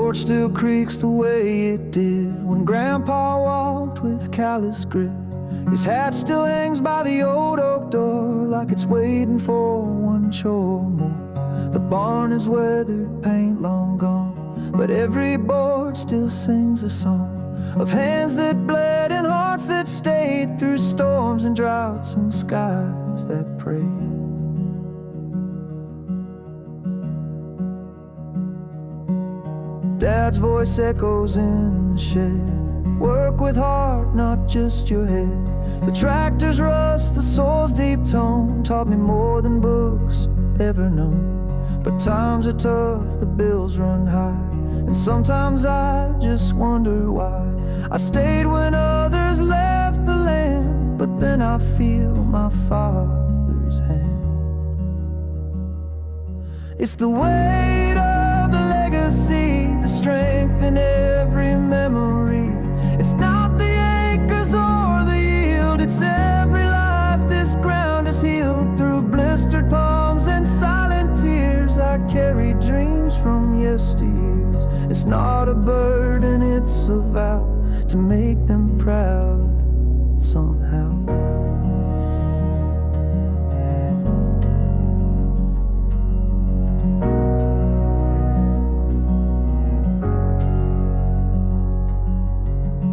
porch still creaks the way it did when Grandpa walked with callous grip. His hat still hangs by the old oak door like it's waiting for one chore more. The barn is weathered, paint long gone, but every board still sings a song of hands that bled and hearts that stayed through storms and droughts and skies that prayed. Dad's voice echoes in the shed. Work with heart, not just your head. The tractor's rust, the soul's deep tone taught me more than books ever known. But times are tough, the bills run high, and sometimes I just wonder why I stayed when others left the land. But then I feel my Father's hand. It's the weight of the legacy, the strength in every memory. It's not the acres or the yield, it's every life this ground has healed. Through blistered palms and silent tears, I carry dreams from yesteryears. It's not a burden, it's a vow to make them proud somehow.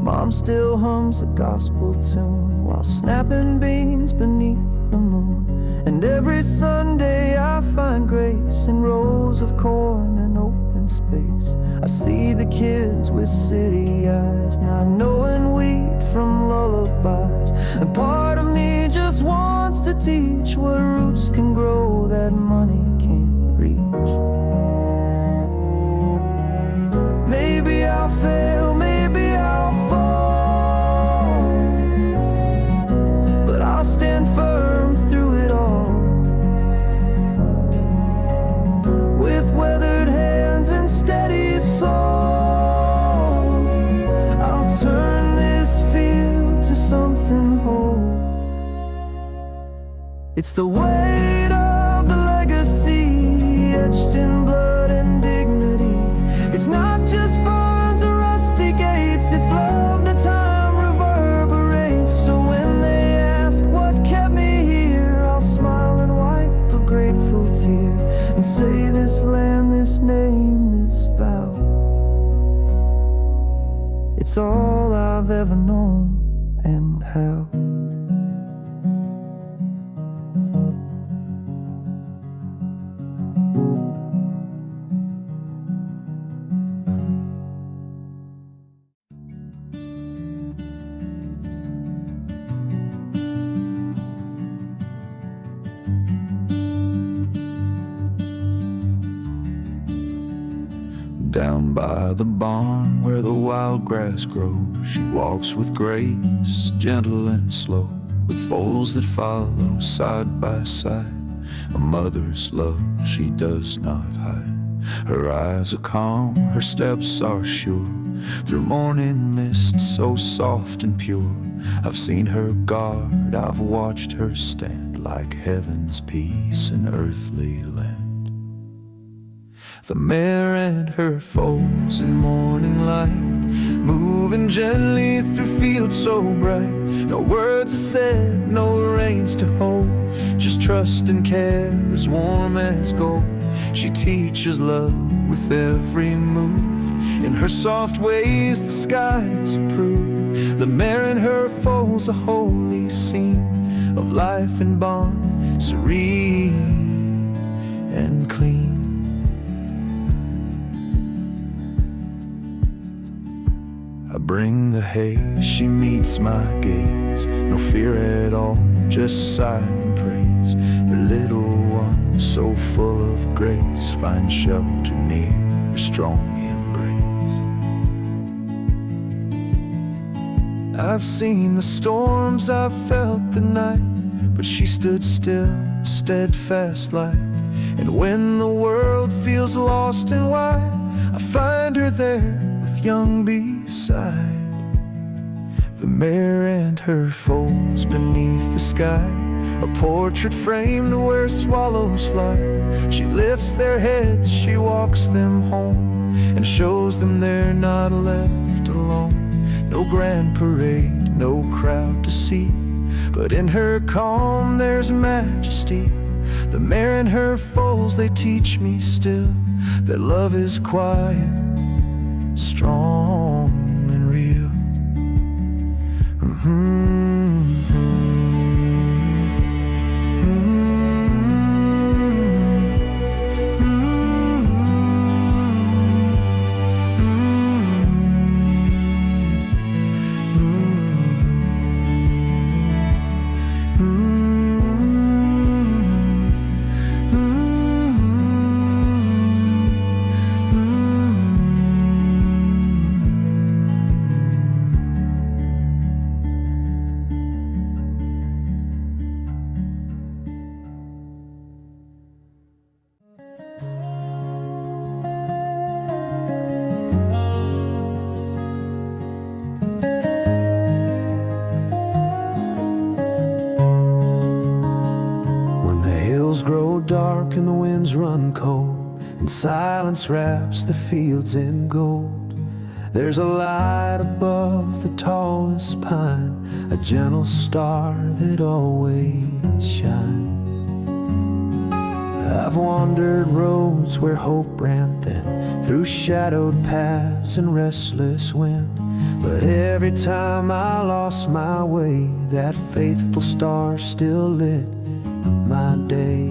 Mom still hums a gospel tune while snapping beans beneath the moon. And every Sunday I find grace in rows of corn and open space. I see the kids with city eyes, not knowing wheat from lullabies. And part of me just wants to teach what roots can grow that money can't reach. Maybe I'll fail, maybe I'll fall, but I'll stand firm through it all. With weathered hands and steady soul, I'll turn this field to something whole. It's the weight of the legacy etched in blood and dignity. It's not just barns or rusty gates, it's love that time reverberates. So when they ask what kept me here, I'll smile and wipe a grateful tear and say this land, this name, this vow, it's all I've ever known and how. Down by the barn where the wild grass grows, she walks with grace, gentle and slow, with foals that follow side by side. A mother's love she does not hide. Her eyes are calm, her steps are sure, through morning mist so soft and pure. I've seen her guard, I've watched her stand, like heaven's peace in earthly land. The mare and her foals in morning light, moving gently through fields so bright. No words are said, no reins to hold, just trust and care as warm as gold. She teaches love with every move, in her soft ways the skies approve. The mare and her foals a holy scene of life and bond, serene and clean. I bring the hay, she meets my gaze, no fear at all, just silent praise. Her little one, so full of grace, finds shelter near her strong embrace. I've seen the storms, I've felt the night, but she stood still, a steadfast light. And when the world feels lost and wide, I find her there with young beside. The mare and her foals beneath the sky, a portrait framed where swallows fly. She lifts their heads, she walks them home, and shows them they're not left alone. No grand parade, no crowd to see, but in her calm there's majesty. The mare and her foals, they teach me still that love is quiet, strong and real. Grow dark and the winds run cold, and silence wraps the fields in gold. There's a light above the tallest pine, a gentle star that always shines. I've wandered roads where hope ran thin, through shadowed paths and restless wind, but every time I lost my way, that faithful star still lit my day.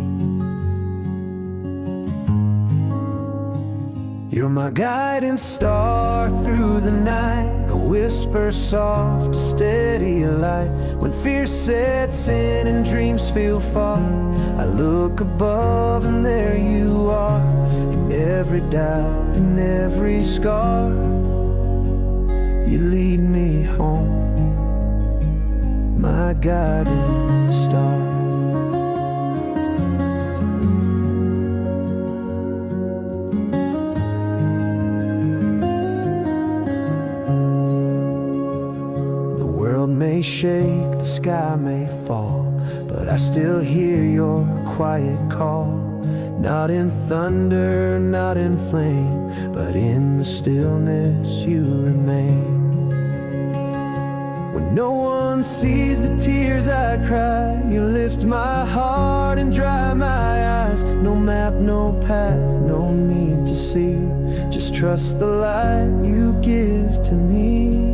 You're my guiding star through the night, a whisper soft, a steady light. When fear sets in and dreams feel far, I look above and there you are. In every doubt, in every scar, you lead me home, my guiding star. May shake, the sky may fall, but I still hear your quiet call. Not in thunder, not in flame, but in the stillness you remain. When no one sees the tears I cry, you lift my heart and dry my eyes. No map, no path, no need to see, just trust the light you give to me.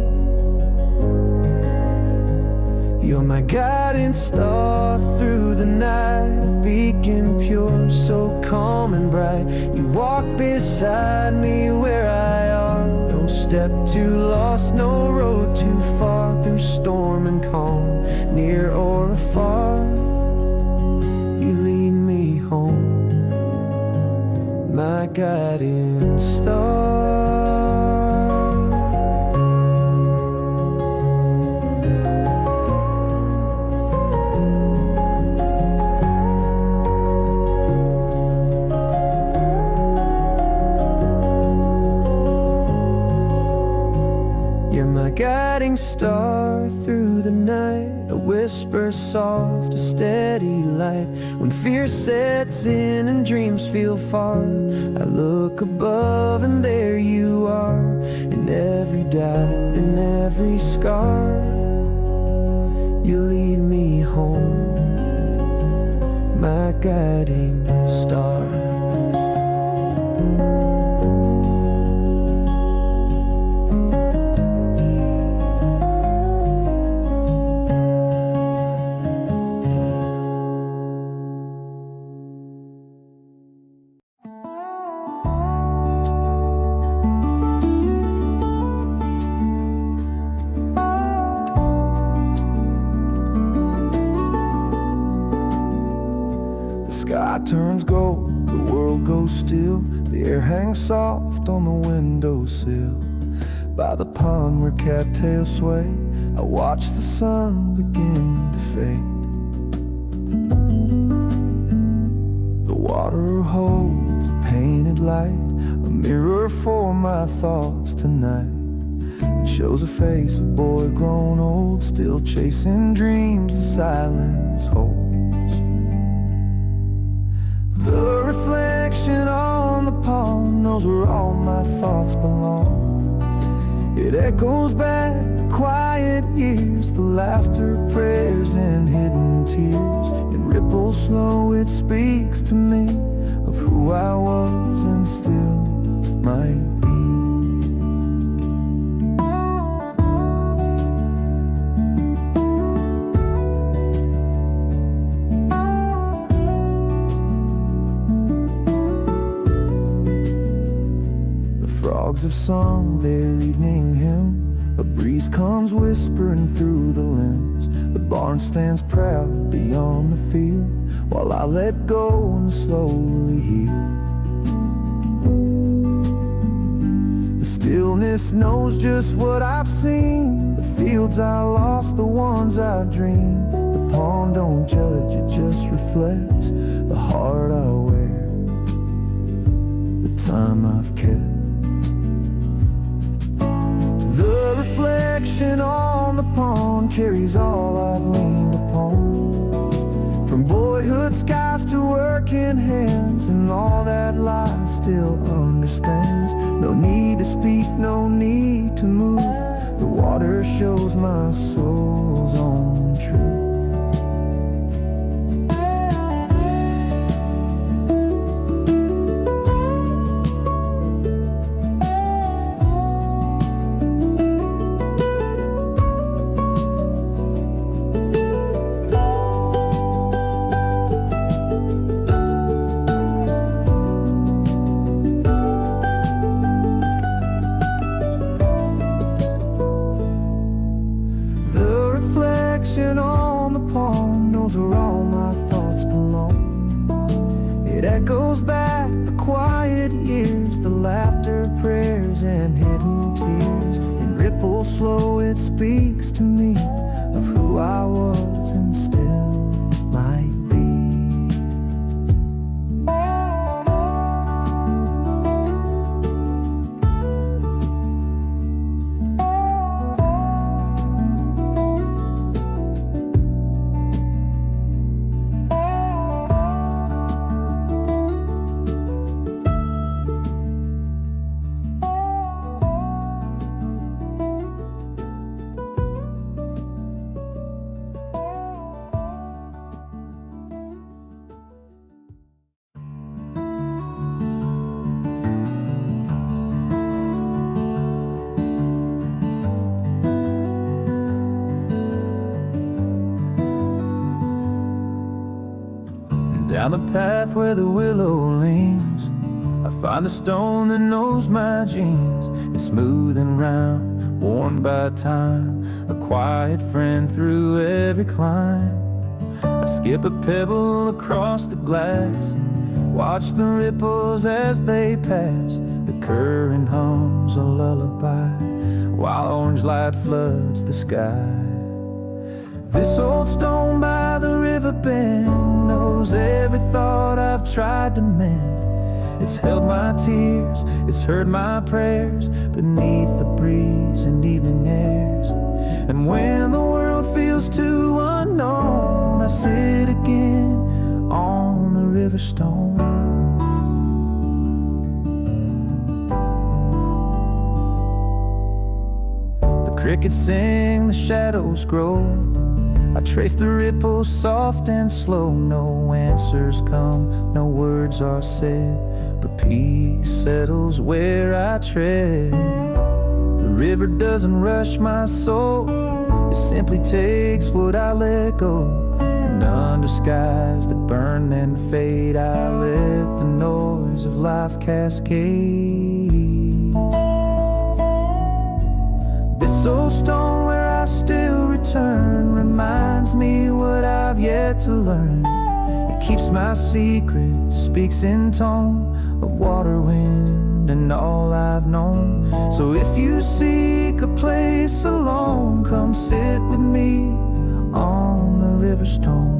You're my guiding star through the night, a beacon pure, so calm and bright. You walk beside me where I are, no step too lost, no road too far. Through storm and calm, near or afar, you lead me home, my guiding star. Guiding star through the night, a whisper soft, a steady light. When fear sets in and dreams feel far, I look above and there you are. In every doubt, in every scar, you lead me home, my guiding star. Turns gold, the world goes still. The air hangs soft on the windowsill. By the pond where cattails sway, I watch the sun begin to fade. The water holds a painted light, a mirror for my thoughts tonight. It shows a face, a boy grown old, still chasing dreams the silence holds. The reflection on the the pond knows where all my thoughts belong. It echoes back the quiet years, the laughter, prayers, and hidden tears. It ripples slow, it speaks to me of who I was and still might be. Frogs have sung their evening hymn. A breeze comes whispering through the limbs. The barn stands proud beyond the field, while I let go and slowly heal. The stillness knows just what I've seen. The fields I lost, the ones I dreamed. The pond don't judge, it just reflects the heart I wear, the time I've kept. The reflection on the pond carries all I've leaned upon, from boyhood skies to working hands, and all that life still understands. No need to speak, no need to move. The water shows my soul's own truth. On the pond knows where all my thoughts belong. It echoes back the quiet years, the laughter, prayers, and hidden tears. It ripples slow, it speaks to me of who I was and still might be. Down the path where the willow leans, I find the stone that knows my jeans. It's smooth and round, worn by time, a quiet friend through every climb. I skip a pebble across the glass, watch the ripples as they pass. The current hums a lullaby, while orange light floods the sky. This old stone by the river bend knows every thought I've tried to mend. It's held my tears, it's heard my prayers beneath the breeze and evening airs. And when the world feels too unknown, I sit again on the river stone. The crickets sing, the shadows grow. I trace the ripples soft and slow. No answers come, no words are said, but peace settles where I tread. The river doesn't rush my soul, it simply takes what I let go. And under skies that burn then fade, I let the noise of life cascade. This old stone where I still return reminds me what I've yet to learn. It keeps my secret, speaks in tone of water, wind, and all I've known. So if you seek a place alone, come sit with me on the river stone.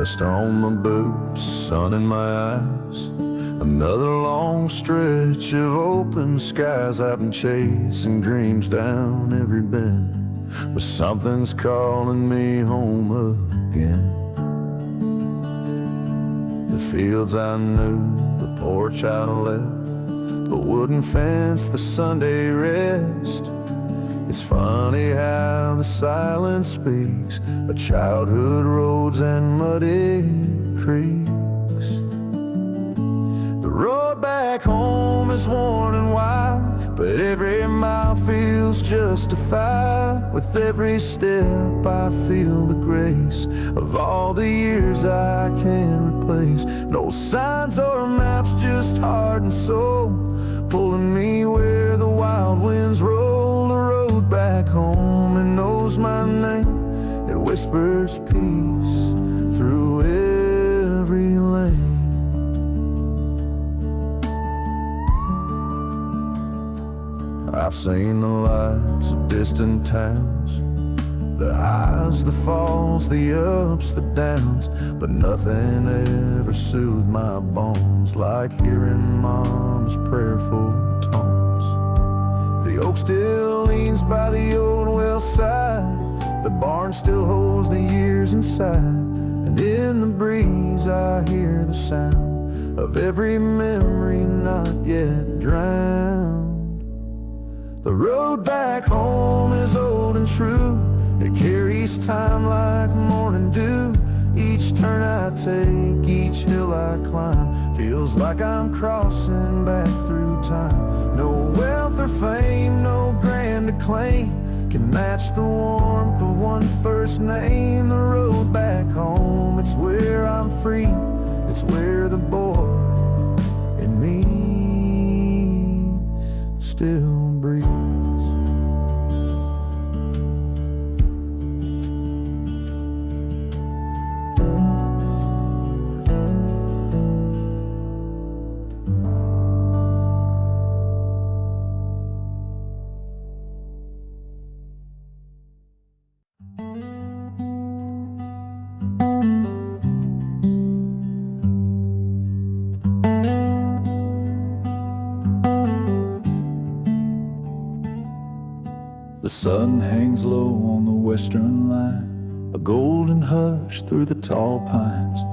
Dust on my boots, sun in my eyes. Another long stretch of open skies. I've been chasing dreams down every bend, but something's calling me home again. The fields I knew, the porch I left, the wooden fence, the Sunday rest. It's funny how the silence speaks of childhood roads and muddy creeks. The road back home is worn and wide, but every mile feels justified. With every step I feel the grace of all the years I can replace. No signs or maps, just heart and soul, pulling me where the wild winds roll. The road back home, it knows my name, it whispers peace through every lane. I've seen the lights of distant towns, the highs, the falls, the ups, the downs, but nothing ever soothed my bones like hearing Mom's prayerful tones. The oak still leans by the old well side, the barn still holds the years inside, and in the breeze I hear the sound of every memory not yet drowned. The road back home is old and true, it carries time like morning dew. Each turn I take, each hill I climb, feels like I'm crossing back through time. No wealth or fame, no grand acclaim can match the warmth of one first name. The road back home, it's where I'm free, it's where the boy in me still breathes. The sun hangs low on the western line, a golden hush through the tall pines.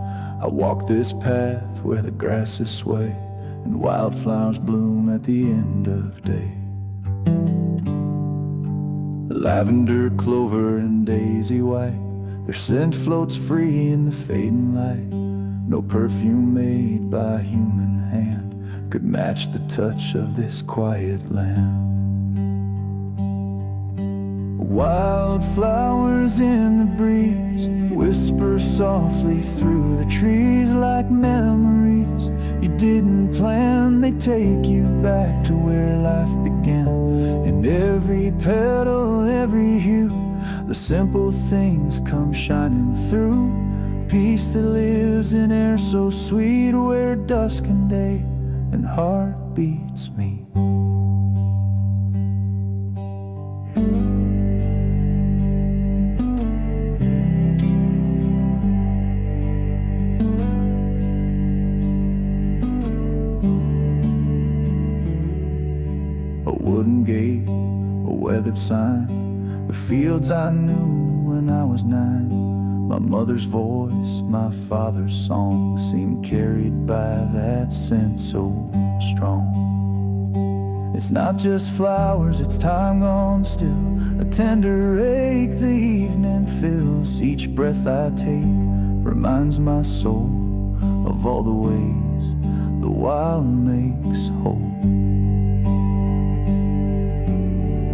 I walk this path where the grasses sway and wildflowers bloom at the end of day. Lavender, clover, and daisy white, their scent floats free in the fading light. No perfume made by a human hand could match the touch of this quiet land. Wildflowers in the breeze whisper softly through the trees like memories you didn't plan. They take you back to where life began. In every petal, every hue, the simple things come shining through. Peace that lives in air so sweet, where dusk and day and heartbeats meet. Wooden gate, a weathered sign, the fields I knew when I was 9. My mother's voice, my father's song, seemed carried by that scent so strong. It's not just flowers, it's time gone still, a tender ache the evening fills. Each breath I take reminds my soul of all the ways the wild makes whole.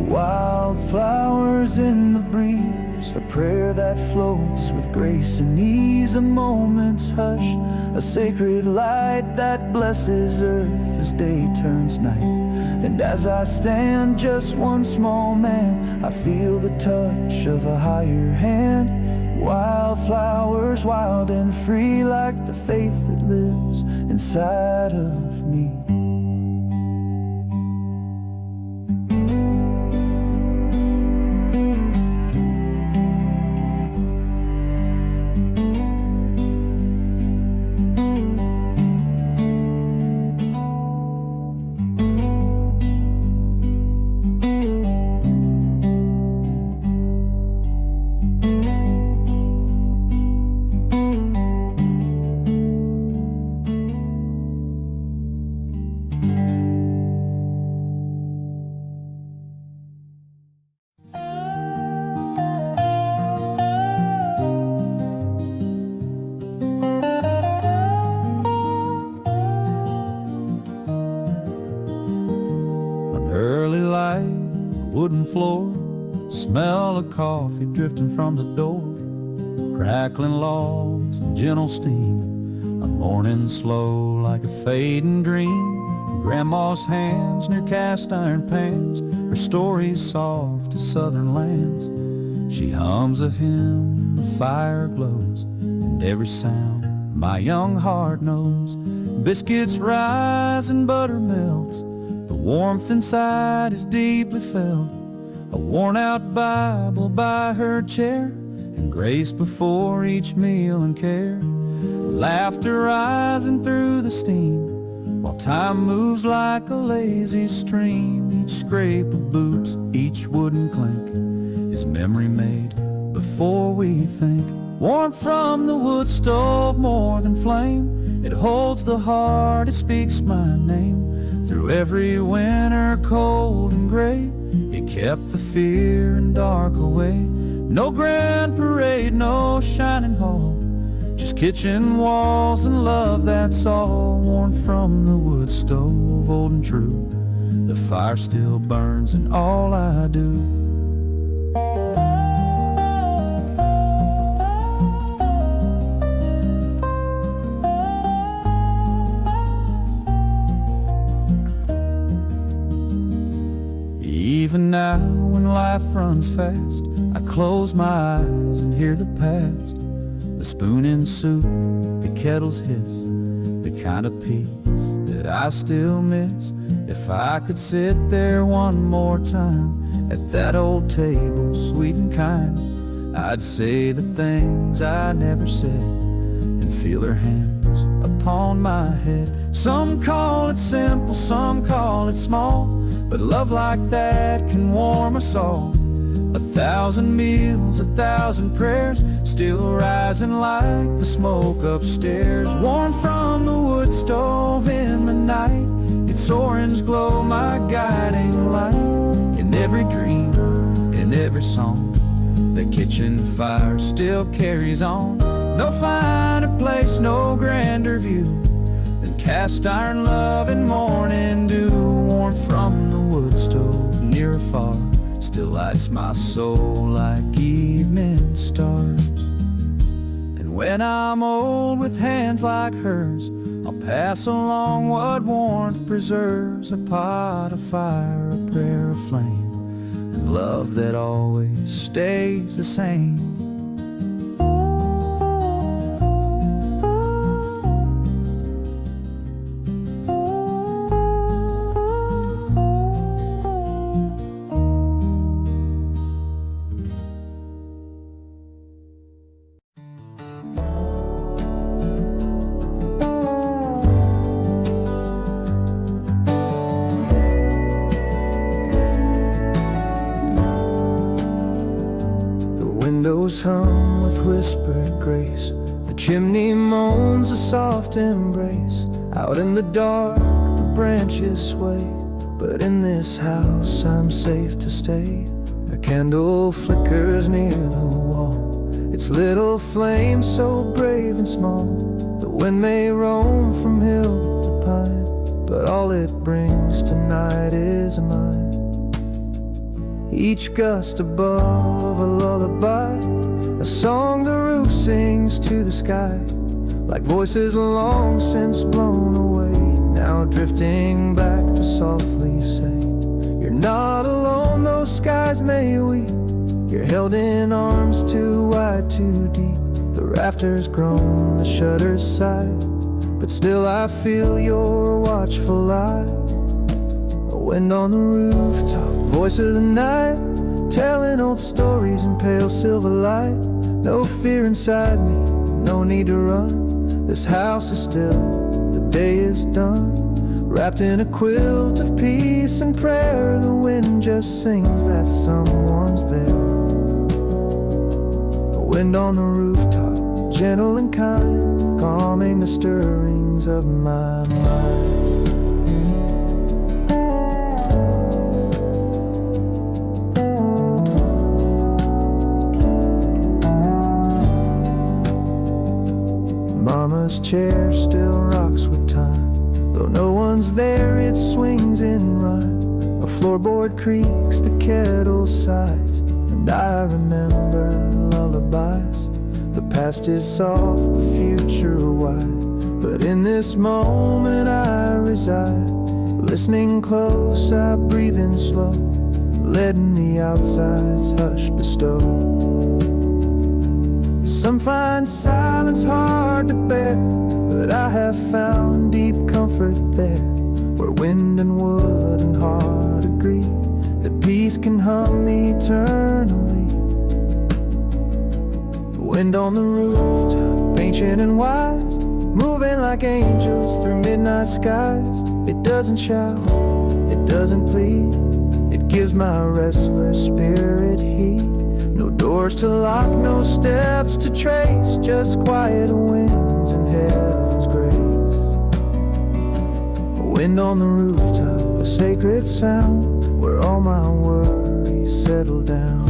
Wildflowers in the breeze, a prayer that floats with grace and ease. A moment's hush, a sacred light that blesses earth as day turns night. And as I stand just one small man, I feel the touch of a higher hand. Wildflowers, wild and free, like the faith that lives inside of me. wooden floor, smell of coffee drifting from the door, crackling logs and gentle steam, a morning slow like a fading dream. Grandma's hands near cast iron pans, her stories soft as southern lands. She hums a hymn, the fire glows, and every sound my young heart knows. Biscuits rise and butter melts, the warmth inside is deeply felt. A worn-out Bible by her chair, and grace before each meal and care. Laughter rising through the steam, while time moves like a lazy stream. Each scrape of boots, each wooden clink, is memory made before we think. Warmth from the wood stove more than flame, it holds the heart, it speaks my name. Through every winter cold and gray, it kept the fear and dark away. No grand parade, no shining hall, just kitchen walls and love, that's all. Warmth from the wood stove, old and true, the fire still burns in all I do. Even now when life runs fast, I close my eyes and hear the past. The spoon in soup, the kettle's hiss, the kind of peace that I still miss. If I could sit there one more time at that old table, sweet and kind, I'd say the things I never said and feel her hands upon my head. Some call it simple, some call it small, but love like that can warm us all. 1,000 meals, 1,000 prayers, still rising like the smoke upstairs. Warmth from the wood stove in the night, its orange glow my guiding light. In every dream, in every song, the kitchen fire still carries on. No finer place, no grander view than cast iron love and morning dew. Warmth from the wood stove, near or far, still lights my soul like evening stars. And when I'm old with hands like hers, I'll pass along what warmth preserves. A pot of fire, a prayer of flame, and love that always stays the same. Windows hum with whispered grace, the chimney moans a soft embrace. Out in the dark the branches sway, but in this house I'm safe to stay. A candle flickers near the wall, its little flame so brave and small. The wind may roam from hill to pine, but all it brings tonight is mine. Each gust above a lullaby, a song the roof sings to the sky, like voices long since blown away, now drifting back to softly say, you're not alone, those skies may weep, you're held in arms too wide, too deep. The rafters groan, the shutters sigh, but still I feel your watchful eye. A wind on the rooftop, voice of the night, telling old stories in pale silver light. No fear inside me, no need to run. This house is still, the day is done. Wrapped in a quilt of peace and prayer, the wind just sings that someone's there. A wind on the rooftop, gentle and kind, calming the stirrings of my mind. Mama's chair still rocks with time, though no one's there it swings in rhyme. A The floorboard creaks, the kettle sighs, and I remember lullabies. The past is soft, the future wide, but in this moment I reside. Listening close, I breathe in slow, letting the outside's hush bestow. Some find silence hard to bear, but I have found deep comfort there, where wind and wood and heart agree that peace can hum eternally. The wind on the rooftop, ancient and wise, moving like angels through midnight skies. It doesn't shout, it doesn't plead, it gives my restless spirit heat. No doors to lock, no steps to trace, just quiet winds and heaven's grace. A wind on the rooftop, a sacred sound, where all my worries settle down.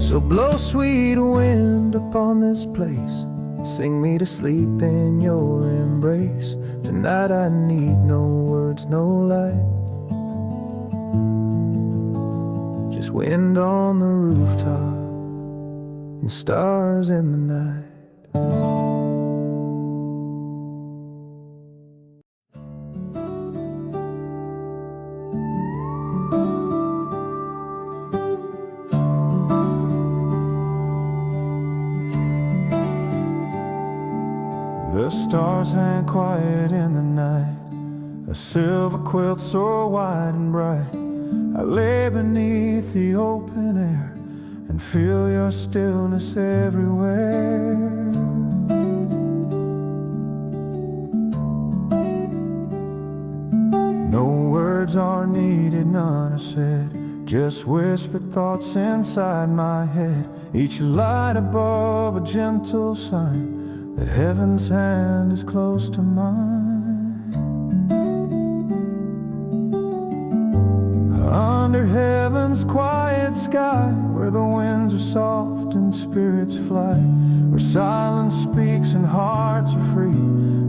So blow sweet wind upon this place, sing me to sleep in your embrace. Tonight I need no words, no light, just wind on the rooftop and stars in the night. The stars hang quiet in the night, a silver quilt so wide and bright. I lay beneath the open air and feel your stillness everywhere. No words are needed, none are said, just whispered thoughts inside my head. Each light above a gentle sign that heaven's hand is close to mine. Under heaven's quiet sky, where the winds are soft and spirits fly, where silence speaks and hearts are free,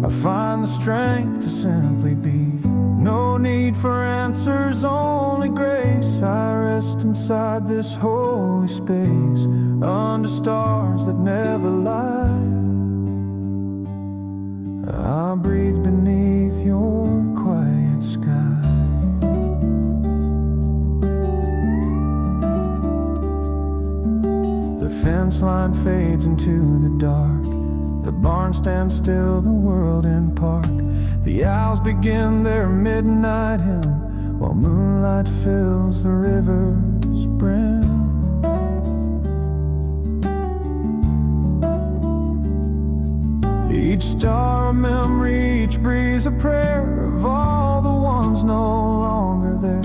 I find the strength to simply be. No need for answers, only grace. I rest inside this holy space, under stars that never lie. I breathe beneath your quiet sky. The fence line fades into the dark, the barn stands still, the world in park. The owls begin their midnight hymn, while moonlight fills the river's brim. Each star a memory, each breeze a prayer of all the ones no longer there.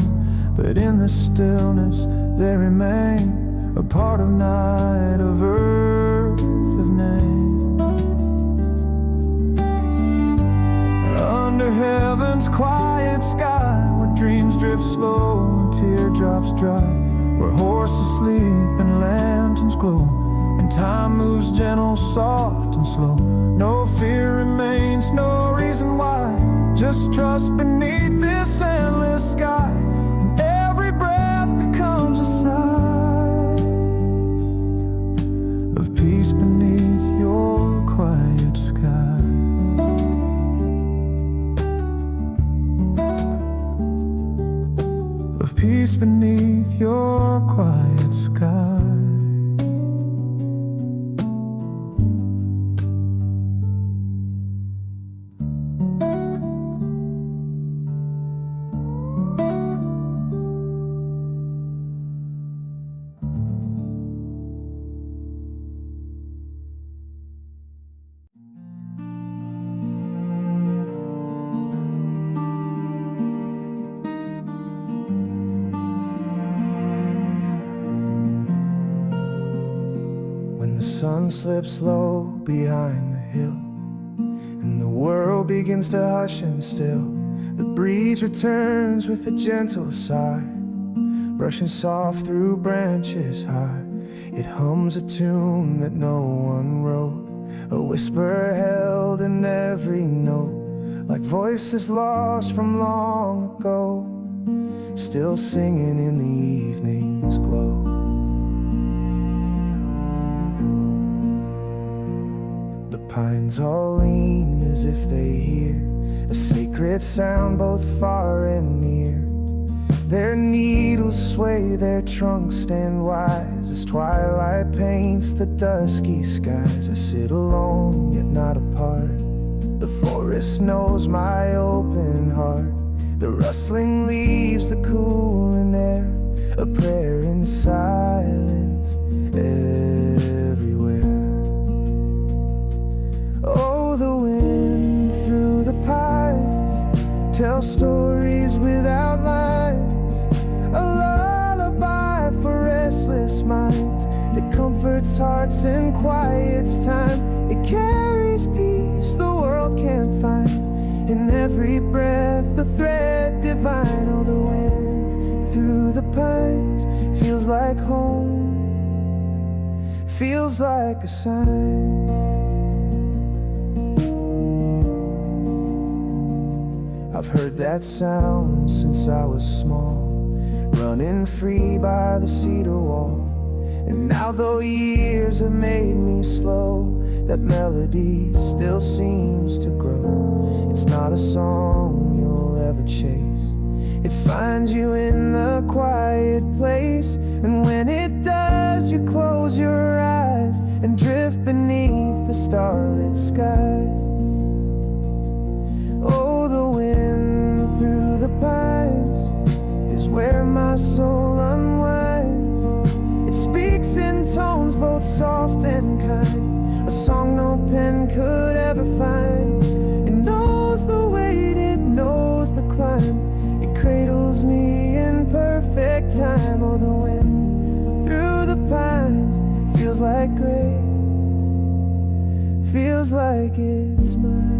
But in the stillness they remain, a part of night, of earth, of name. Under heaven's quiet sky, where dreams drift slow and teardrops dry, where horses sleep and lanterns glow, and time moves gentle, soft and slow. No fear remains, no reason why, just trust beneath this endless sky, and every breath becomes a sigh of peace beneath your quiet sky. Of peace beneath your quiet sky. The sun slips low behind the hill, and the world begins to hush and still. The breeze returns with a gentle sigh, brushing soft through branches high. It hums a tune that no one wrote, a whisper held in every note, like voices lost from long ago. still singing in the evening's glow. The pines all lean as if they hear a sacred sound both far and near. Their needles sway, their trunks stand wise as twilight paints the dusky skies. I sit alone, yet not apart. The forest knows my open heart. The rustling leaves, the cooling air, a prayer in silence everywhere. Oh, the wind through the pines tells stories without lines, a lullaby for restless minds that comforts hearts and quiets time. It carries peace the world can't find, in every breath a thread divine. Oh, the wind through the pines feels like home, feels like a sign. I've heard that sound since I was small, running free by the cedar wall. And now though years have made me slow, that melody still seems to grow. It's not a song you'll ever chase, it finds you in the quiet place. And when it does, you close your eyes and drift beneath the starlit skies. Oh, the wind through the pines is where my soul unwinds. It speaks in tones both soft and kind, a song no pen could ever find. It knows the weight, it knows the climb, it cradles me in perfect time. Oh, the wind through the pines feels like grace, feels like it's mine.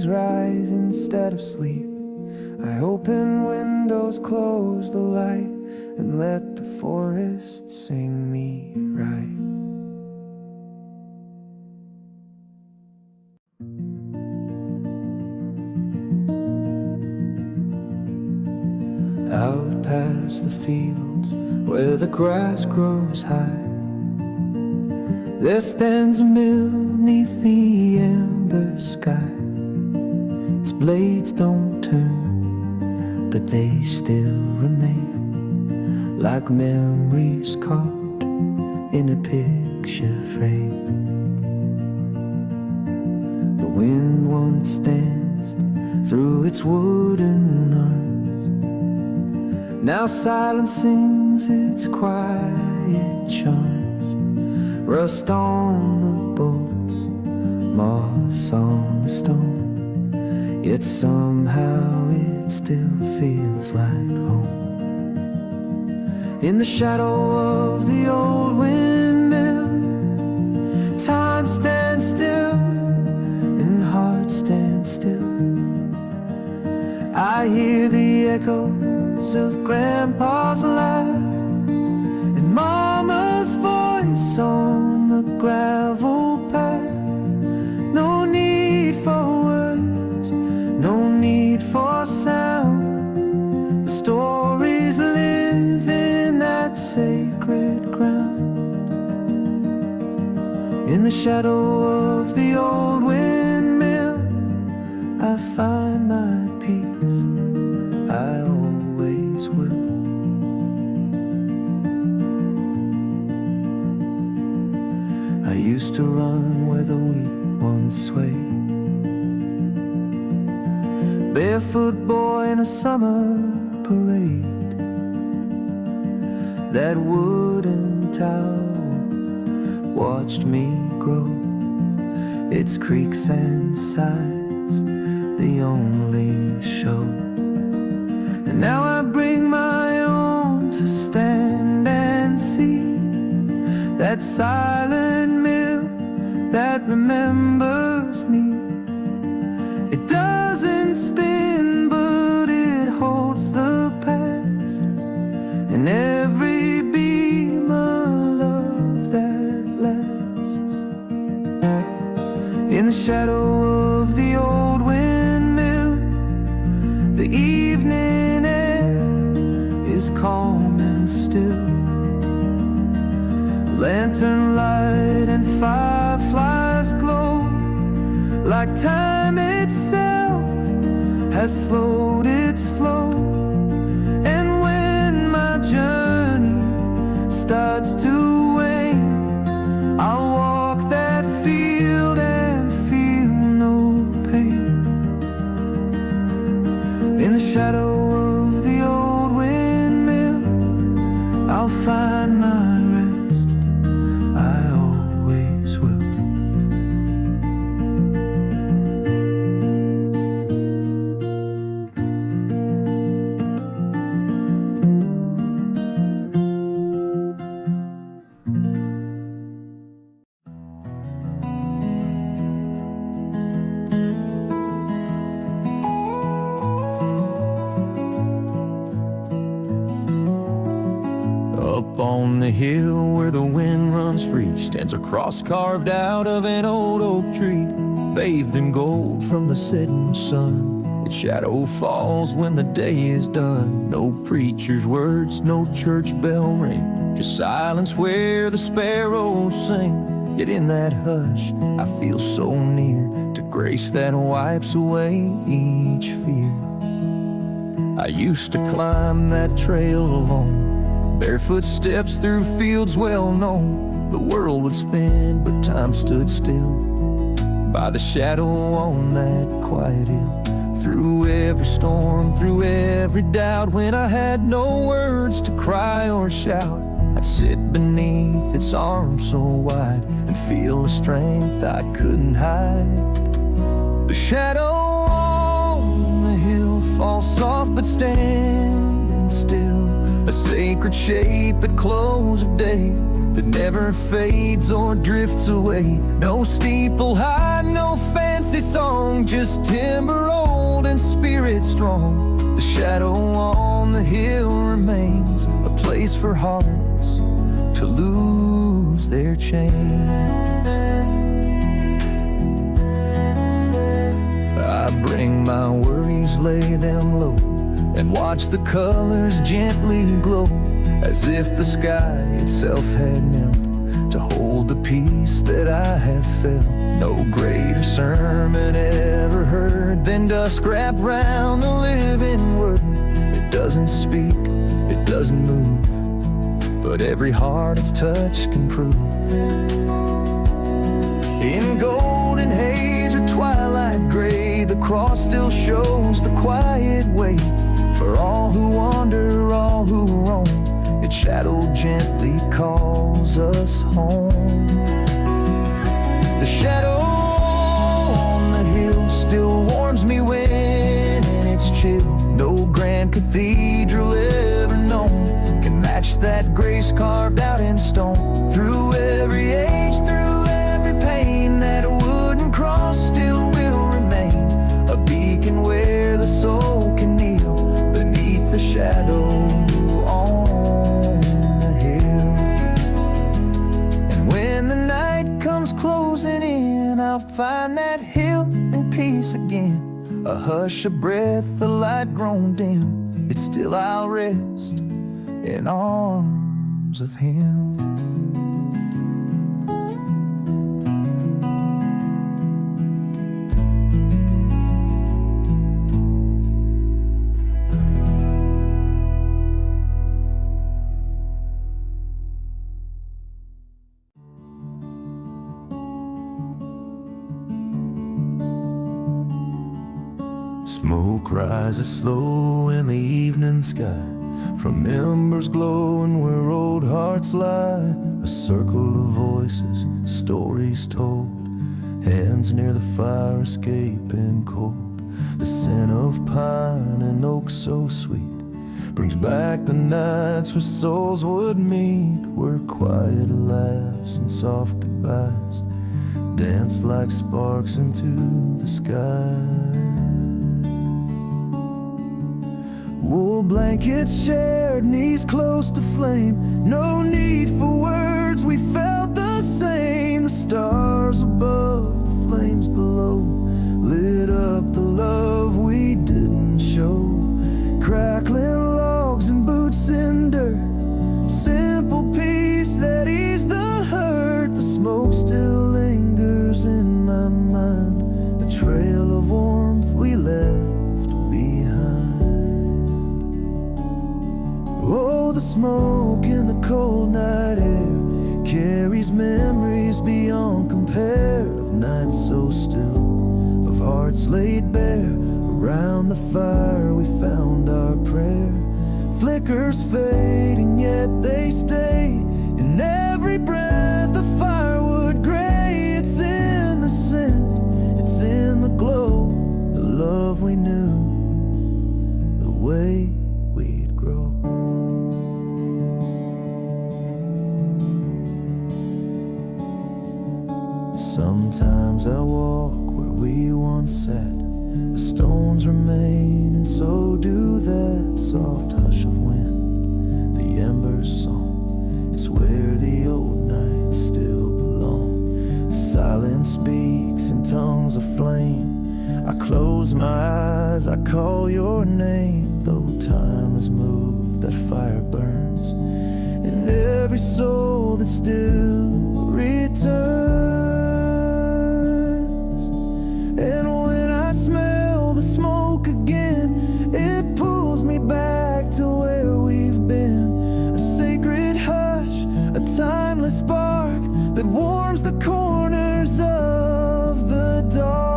Rise instead of sleep, I open windows, close the light, and let the forest sing me right. Out past the fields where the grass grows high, there stands a mill neath the ember sky. Its blades don't turn, but they still remain like memories caught in a picture frame. The wind once danced through its wooden arms, now silence sings its quiet charms. Rust on the bolts, moss on the stone, yet somehow it still feels like home. In the shadow of the old windmill, time stands still and hearts stand still. I hear the echoes of Grandpa's laugh and Mama's voice on the gravel path. No need for words, no need for sound. The stories live in that sacred ground. In the shadow of the old windmill, I find my peace, I always will. I used to run where the wheat once swayed, barefoot boy in a summer parade. That wooden tower watched me grow, its creaks and sighs the only show. And now I bring my own to stand and see that silent mill that remembers me. It doesn't spin, but it holds the past. in every beam of love that lasts. In the shadow of the old windmill, the evening air is calm and still. Lantern light and fireflies glow, like time itself has slowed its flow. And when my journey starts to wane, I'll walk that field and feel no pain. In the shadow of the old windmill, I'll find my rest, I always will. Up on the hill where the wind runs free stands a cross carved out of an old oak tree, bathed in gold from the setting sun. Its shadow falls when the day is done. No preacher's words, no church bell ring, just silence where the sparrows sing. Yet in that hush I feel so near to grace that wipes away each fear. I used to climb that trail alone, barefoot steps through fields well known. The world would spin, but time stood still by the shadow on that quiet hill. Through every storm, through every doubt, when I had no words to cry or shout, I'd sit beneath its arms so wide and feel a strength I couldn't hide. The shadow on the hill falls soft but standing still, a sacred shape at close of day that never fades or drifts away. No steeple high, no fancy song, just timber old and spirit strong. The shadow on the hill remains a place for hearts to lose their chains. I bring my worries, lay them low, and watch the colors gently glow, as if the sky itself had knelt to hold the peace that I have felt. No greater sermon ever heard than dusk wrapped round the living word. It doesn't speak, it doesn't move, but every heart its touch can prove. In golden haze or twilight gray, the cross still shows the quiet way for all who wander, all who roam. Its shadow gently calls us home. The shadow on the hill still warms me when it's chill. No grand cathedral ever known can match that grace carved out in stone. Through every age, through every pain, that wooden cross still will remain a beacon where the soul can kneel beneath the shadow on the hill. And when the night comes closing in, I'll find that hill in peace again. A hush, a breath, a light grown dim, it's still I'll rest in arms of him. Smoke rises slow in the evening sky, from embers glowing where old hearts lie. A circle of voices, stories told, hands near the fire escaping cold. The scent of pine and oak so sweet brings back the nights where souls would meet, where quiet laughs and soft goodbyes dance like sparks into the sky. Wool blankets shared, knees close to flame. No need for words, we felt the same. The stars above, the flames below, lit up the love we didn't show. Crackling logs and boots in dirt, simple peace that eased the hurt. The smoke still lingers in my mind, a trail of warmth we left behind. Oh, the smoke in the cold night air carries memories beyond compare, of nights so still, of hearts laid bare. Around the fire we found our prayer. Flickers fading, yet they stay. In every breath of firewood gray. It's in the scent, it's in the glow, the love we knew, the way we'd grow. Sometimes I walk where we once sat. The stones remain, and so do that soft hush of wind, the embers song. It's where the old nights still belong. The silence speaks in tongues of flame. I close my eyes, I call your name. Though time has moved, that fire burns in every soul that still returns. And when I smell the smoke again, it pulls me back to where we've been. A sacred hush, a timeless spark that warms the corners of the dark.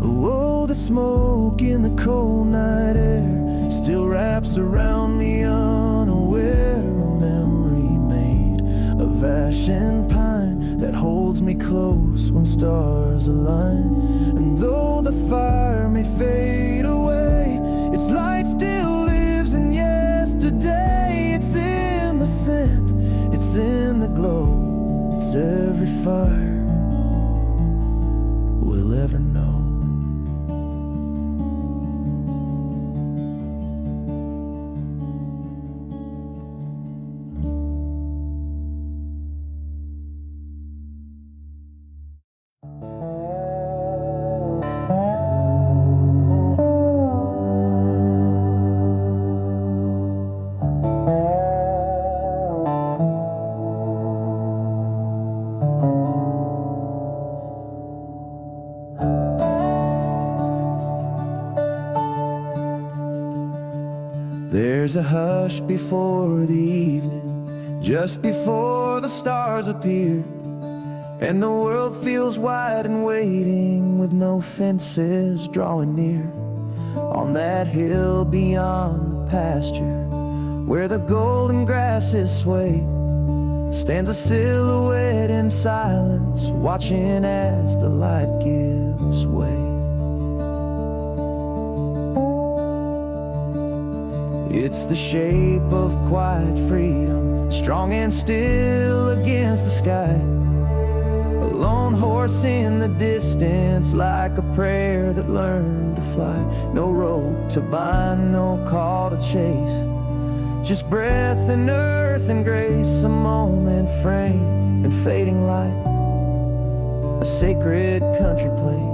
Oh, the smoke in the cold night air still wraps around me unaware. A memory made of ash and pine that holds me close when stars align. And though the fire may fade away, its light still lives in yesterday. It's in the scent, it's in the glow, it's every fire we'll ever know. There's a hush before the evening, just before the stars appear, and the world feels wide and waiting, with no fences drawing near. On that hill beyond the pasture, where the golden grasses sway, stands a silhouette in silence, watching as the light gives way. It's the shape of quiet freedom, strong and still against the sky. A lone horse in the distance, like a prayer that learned to fly. No rope to bind, no call to chase, just breath and earth and grace. A moment framed in fading light, a sacred country place.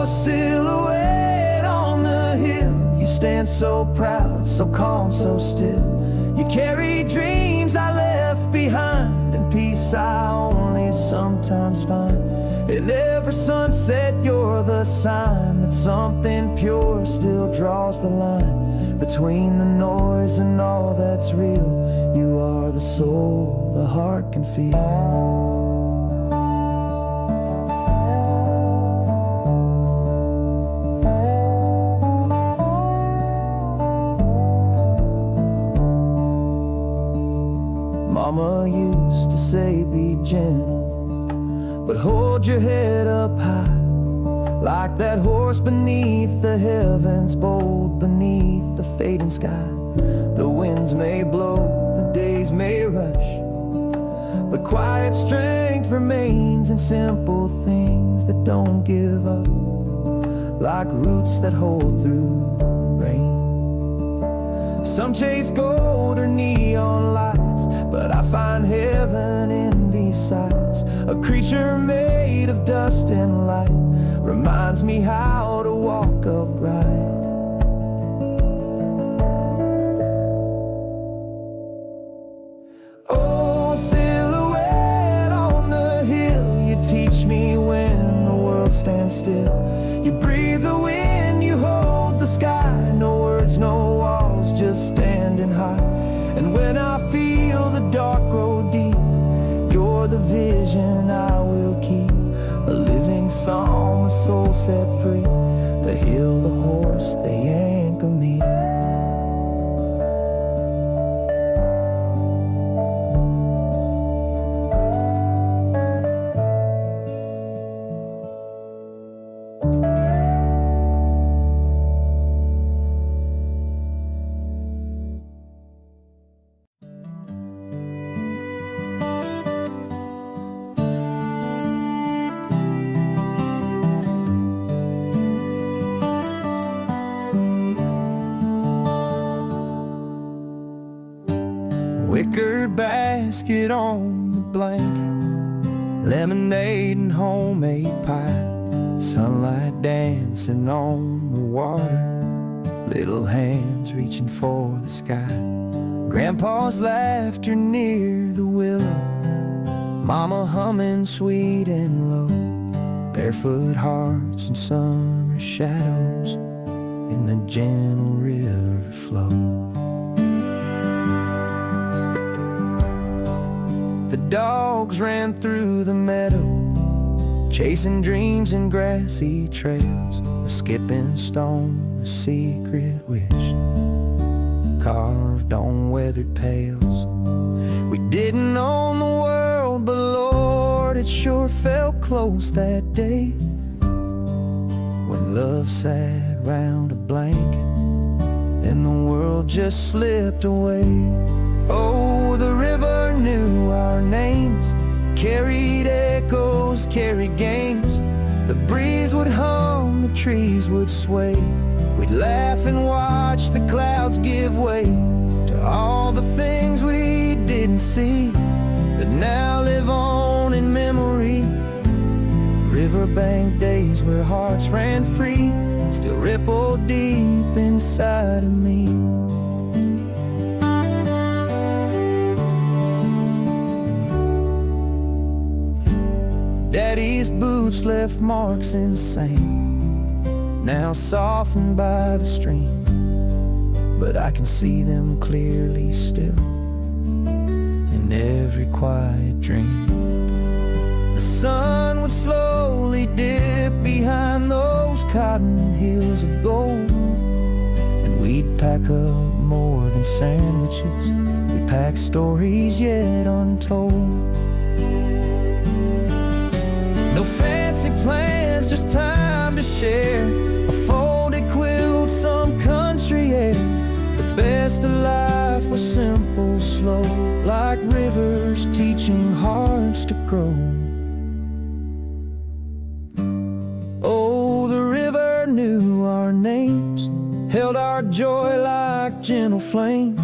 Silhouette on the hill, you stand so proud, so calm, so still. You carry dreams I left behind, and peace I only sometimes find. In every sunset you're the sign that something pure still draws the line between the noise and all that's real. You are the soul the heart can feel. Mama used to say be gentle, but hold your head up high, like that horse beneath the heavens, bold beneath the fading sky. The winds may blow, the days may rush, but quiet strength remains in simple things that don't give up, like roots that hold through rain. Some chase gold or neon lights, but I find heaven in these sights. A creature made of dust and light reminds me how to walk upright. Oh, silhouette on the hill, you teach me when the world stands still. You breathe the wind, you hold the sky. No words, no walls, just standing high. And when I feel the dark grow deep, you're the vision I will keep. A living song, a soul set free. The hill, the horse, they anchor me. Wicker basket on the blanket, lemonade and homemade pie, sunlight dancing on the water, little hands reaching for the sky. Grandpa's laughter near the willow, mama humming sweet and low, barefoot hearts and summer shadows in the gentle river flow. The dogs ran through the meadow, chasing dreams in grassy trails. A skipping stone, a secret wish, carved on weathered pails. We didn't own the world, but Lord, it sure felt close that day, when love sat round a blanket and the world just slipped away. Oh, the river knew our names, carried echoes, carried games. The breeze would hum, the trees would sway. We'd laugh and watch the clouds give way to all the things we didn't see, that now live on in memory. Riverbank days where hearts ran free still ripple deep inside of me. Daddy's boots left marks in sand, now softened by the stream, but I can see them clearly still in every quiet dream. The sun would slowly dip behind those cotton hills of gold, and we'd pack up more than sandwiches. We'd pack stories yet untold. No fancy plans, just time to share. A folded quilt, some country air. The best of life was simple, slow, like rivers teaching hearts to grow. Oh, the river knew our names, held our joy like gentle flames.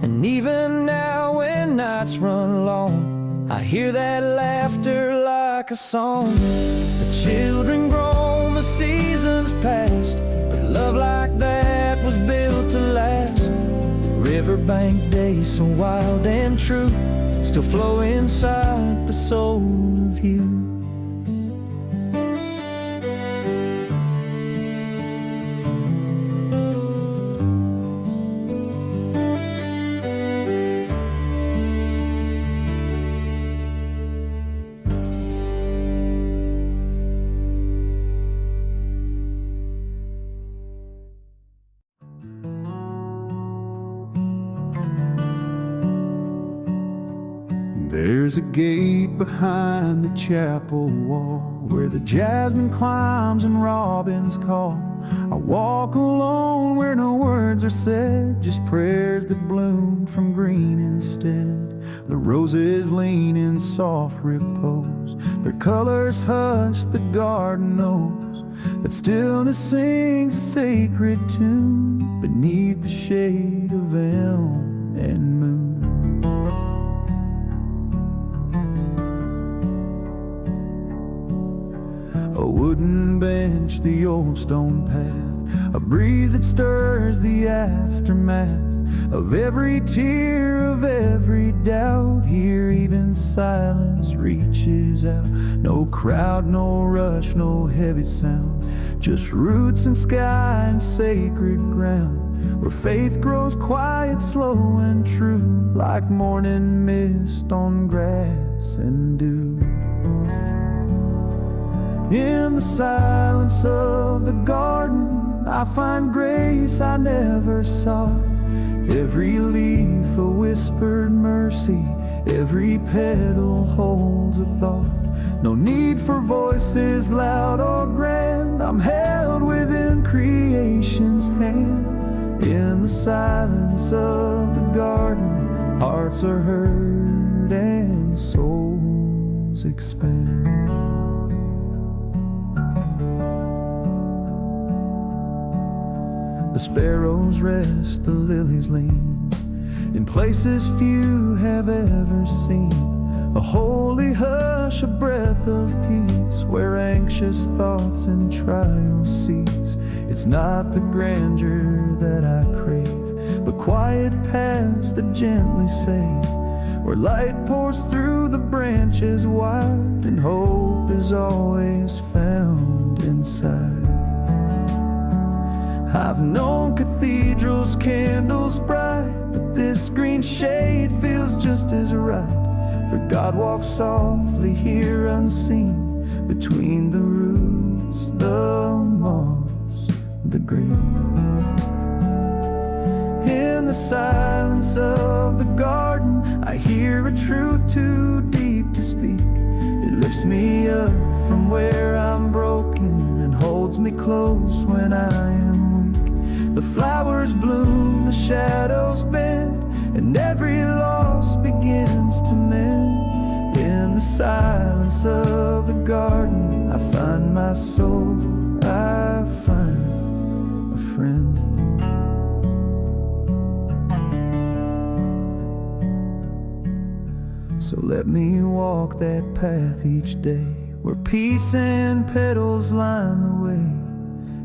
And even now when nights run long, I hear that laughter like a song. The children grown, the seasons passed, but love like that was built to last. Riverbank days so wild and true still flow inside the soul of you. There's a gate behind the chapel wall where the jasmine climbs and robins call. I walk alone where no words are said, just prayers that bloom from green instead. The roses lean in soft repose, their colors hush, the garden knows that stillness sings a sacred tune beneath the shade of elm and moon. A wooden bench, the old stone path, a breeze that stirs the aftermath of every tear, of every doubt. Here even silence reaches out. No crowd, no rush, no heavy sound, just roots and sky and sacred ground, where faith grows quiet, slow and true, like morning mist on grass and dew. In the silence of the garden, I find grace I never sought. Every leaf a whispered mercy, every petal holds a thought. No need for voices loud or grand, I'm held within creation's hand. In the silence of the garden, hearts are heard and souls expand. The sparrows rest, the lilies lean in places few have ever seen. A holy hush, a breath of peace, where anxious thoughts and trials cease. It's not the grandeur that I crave, but quiet paths that gently save, where light pours through the branches wide, and hope is always found inside. I've known cathedrals, candles bright, but this green shade feels just as right. For God walks softly here unseen, between the roots, the moss, the green. In the silence of the garden, I hear a truth too deep to speak. It lifts me up from where I'm broken and holds me close when I am. The flowers bloom, the shadows bend, and every loss begins to mend. In the silence of the garden, I find my soul, I find a friend. So let me walk that path each day, where peace and petals line the way.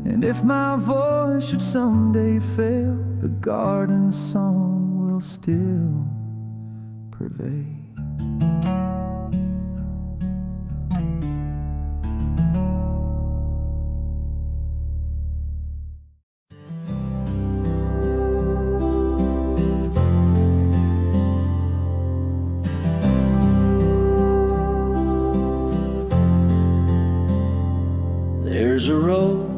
And if my voice should someday fail, the garden song will still prevail. There's a road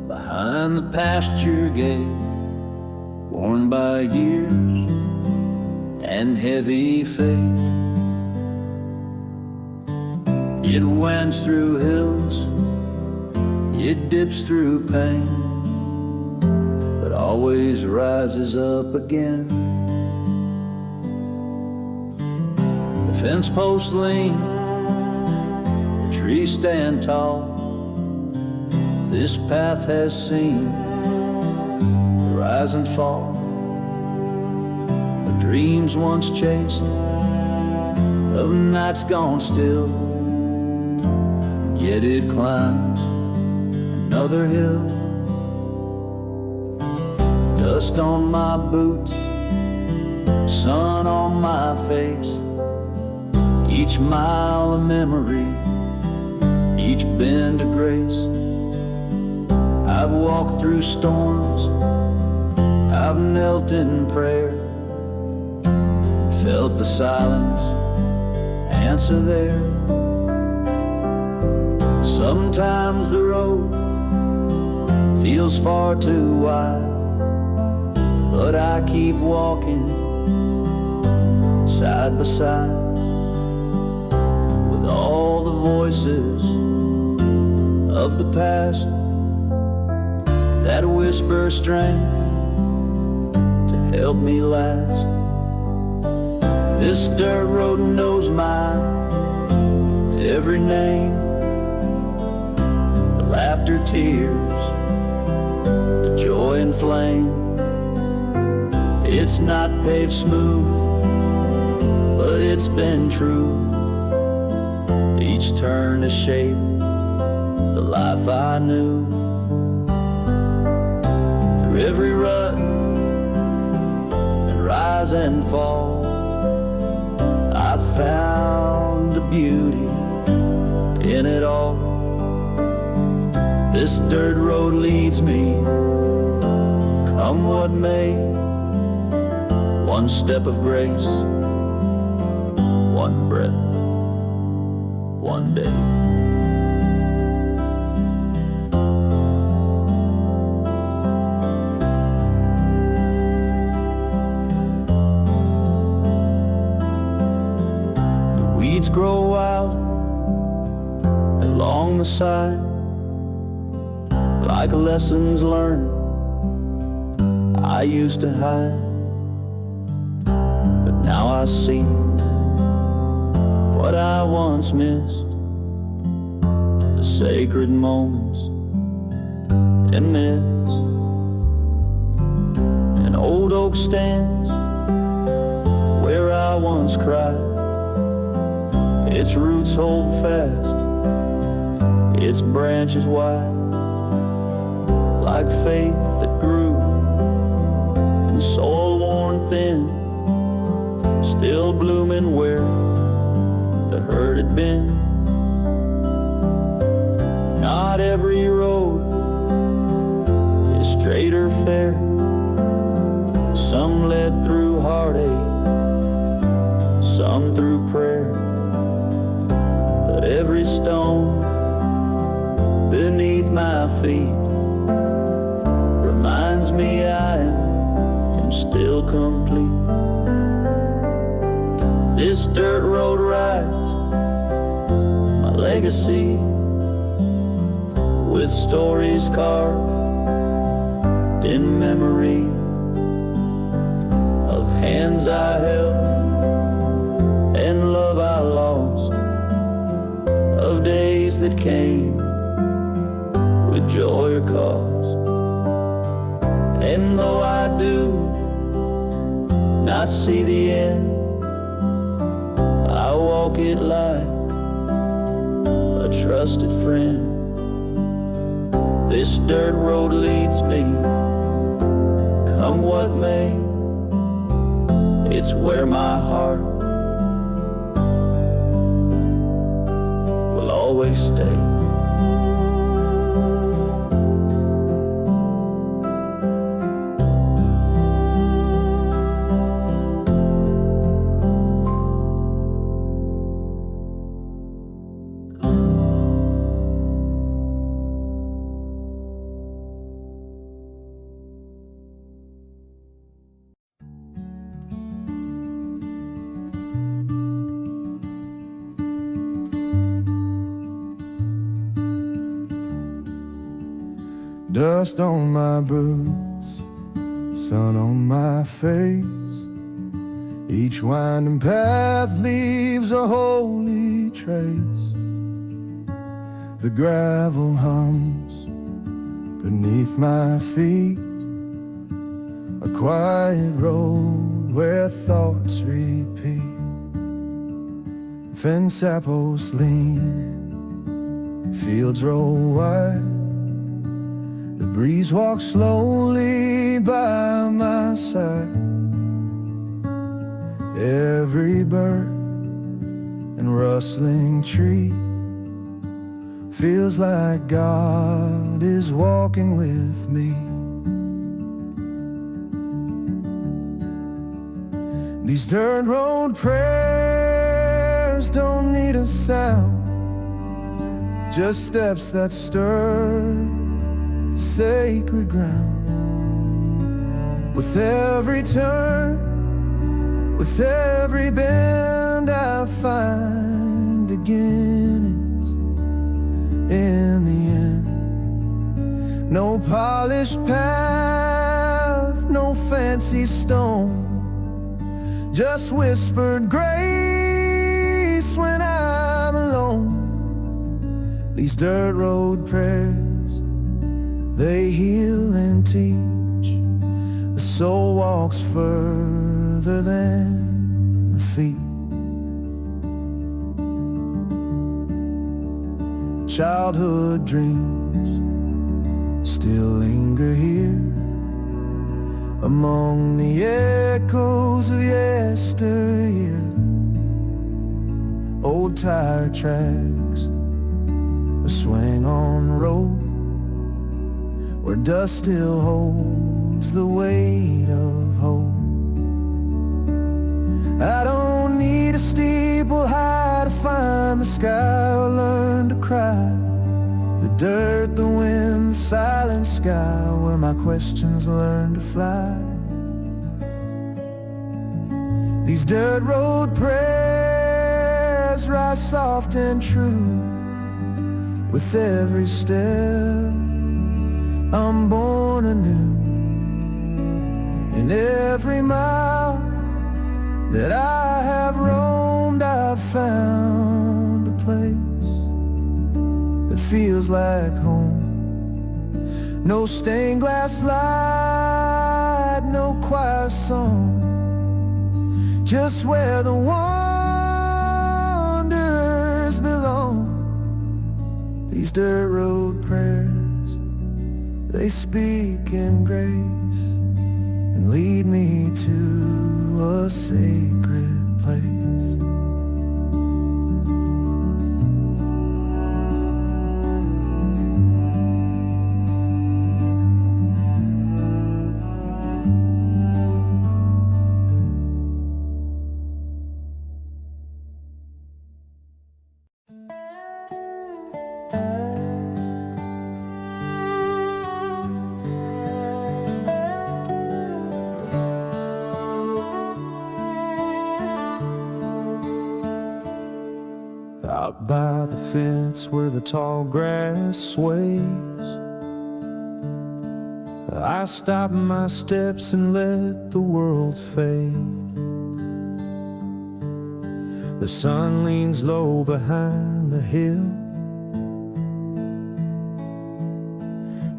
behind the pasture gate, worn by years and heavy fate. It winds through hills, it dips through pain, but always rises up again. The fence posts lean, the trees stand tall. This path has seen the rise and fall of dreams once chased, of nights gone still, and yet it climbs another hill. Dust on my boots, sun on my face, each mile a memory, each bend a grace. I've walked through storms, I've knelt in prayer, felt the silence answer there. Sometimes the road feels far too wide, but I keep walking side by side with all the voices of the past that whisper strength to help me last. This dirt road knows my every name, the laughter, tears, the joy and flame. It's not paved smooth, but it's been true. Each turn has shaped the life I knew. Through every rut and rise and fall, I found the beauty in it all. This dirt road leads me, come what may. One step of grace, one breath, one day. The weeds grow wild along the side, like lessons learned I used to hide. Now I see what I once missed, the sacred moments and myths. An old oak stands where I once cried. Its roots hold fast, its branches wide, like faith that grew in soil worn thin, still blooming where the hurt had been. Not every road is straight or fair. Some led through heartache, some through prayer. But every stone beneath my feet reminds me I am still complete. This dirt road rides my legacy, with stories carved in memory of hands I held and love I lost, of days that came with joy or cause. And though I do not see the end, I walk it like a trusted friend. This dirt road leads me, come what may. It's where my heart will always stay. Dust on my boots, sun on my face. Each winding path leaves a holy trace. The gravel hums beneath my feet, a quiet road where thoughts repeat. Fence apples leaning, fields roll wide. The breeze walks slowly by my side. Every bird and rustling tree feels like God is walking with me. These dirt road prayers don't need a sound, just steps that stir sacred ground. With every turn, with every bend, I find beginnings in the end. No polished path, no fancy stone, just whispered grace when I'm alone. These dirt road prayers, they heal and teach. The soul walks further than the feet. Childhood dreams still linger here among the echoes of yesteryear. Old tire tracks, a swing on road where dust still holds the weight of hope. I don't need a steeple high to find the sky or learn to cry. The dirt, the wind, the silent sky, where my questions learn to fly. These dirt road prayers rise soft and true. With every step, I'm born anew. In every mile that I have roamed, I've found a place that feels like home. No stained glass light, no choir song, just where the wanderers belong. These dirt road prayers, they speak in grace and lead me to a sacred place. Out by the fence where the tall grass sways, I stop my steps and let the world fade. The sun leans low behind the hill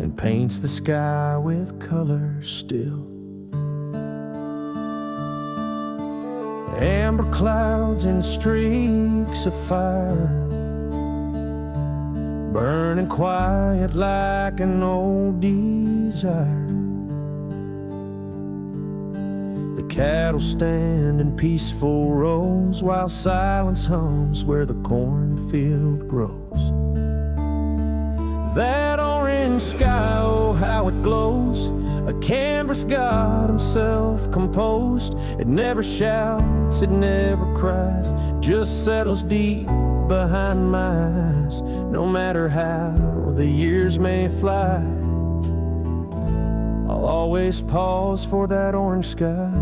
and paints the sky with colors still. Amber clouds and streaks of fire, burning quiet like an old desire. The cattle stand in peaceful rows while silence hums where the cornfield grows. That orange sky, oh how it glows, a canvas God himself composed. It never shouts, it never cries, just settles deep behind my eyes. No matter how the years may fly, I'll always pause for that orange sky.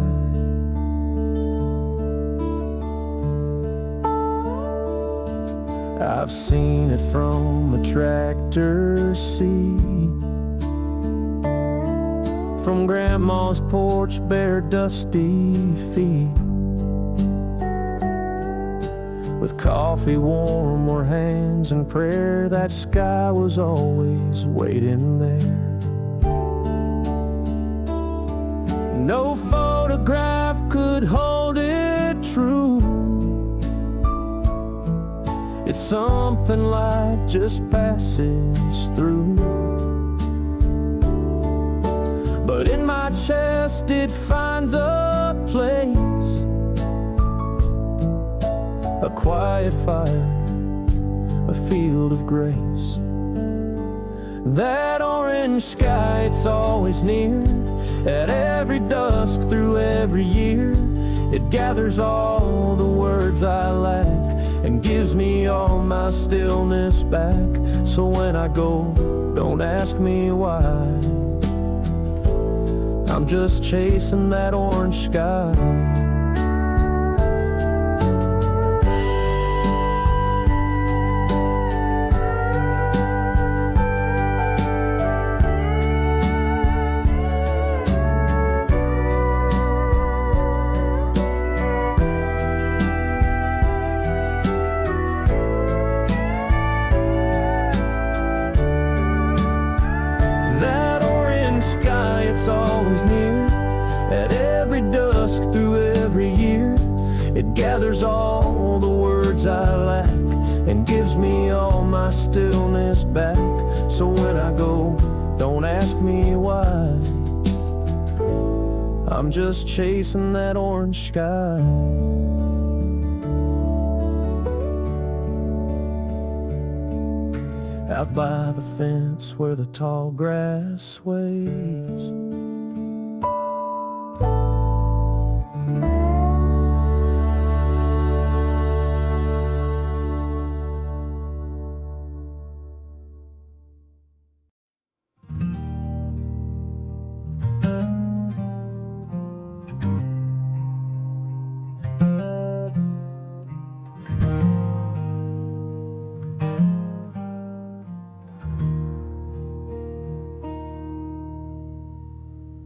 I've seen it from a tractor's seat, from grandma's porch, bare dusty feet. With coffee warm or hands in prayer, that sky was always waiting there. No photograph could hold it true. It's something light just passes through. But in my chest it finds a place, a quiet fire, a field of grace. That orange sky, it's always near, at every dusk through every year. It gathers all the words I lack and gives me all my stillness back. So when I go, don't ask me why, I'm just chasing that orange sky. every dusk through every year. It gathers all the words I lack and gives me all my stillness back. So when I go, don't ask me why. I'm just chasing that orange sky. Out by the fence where the tall grass sways,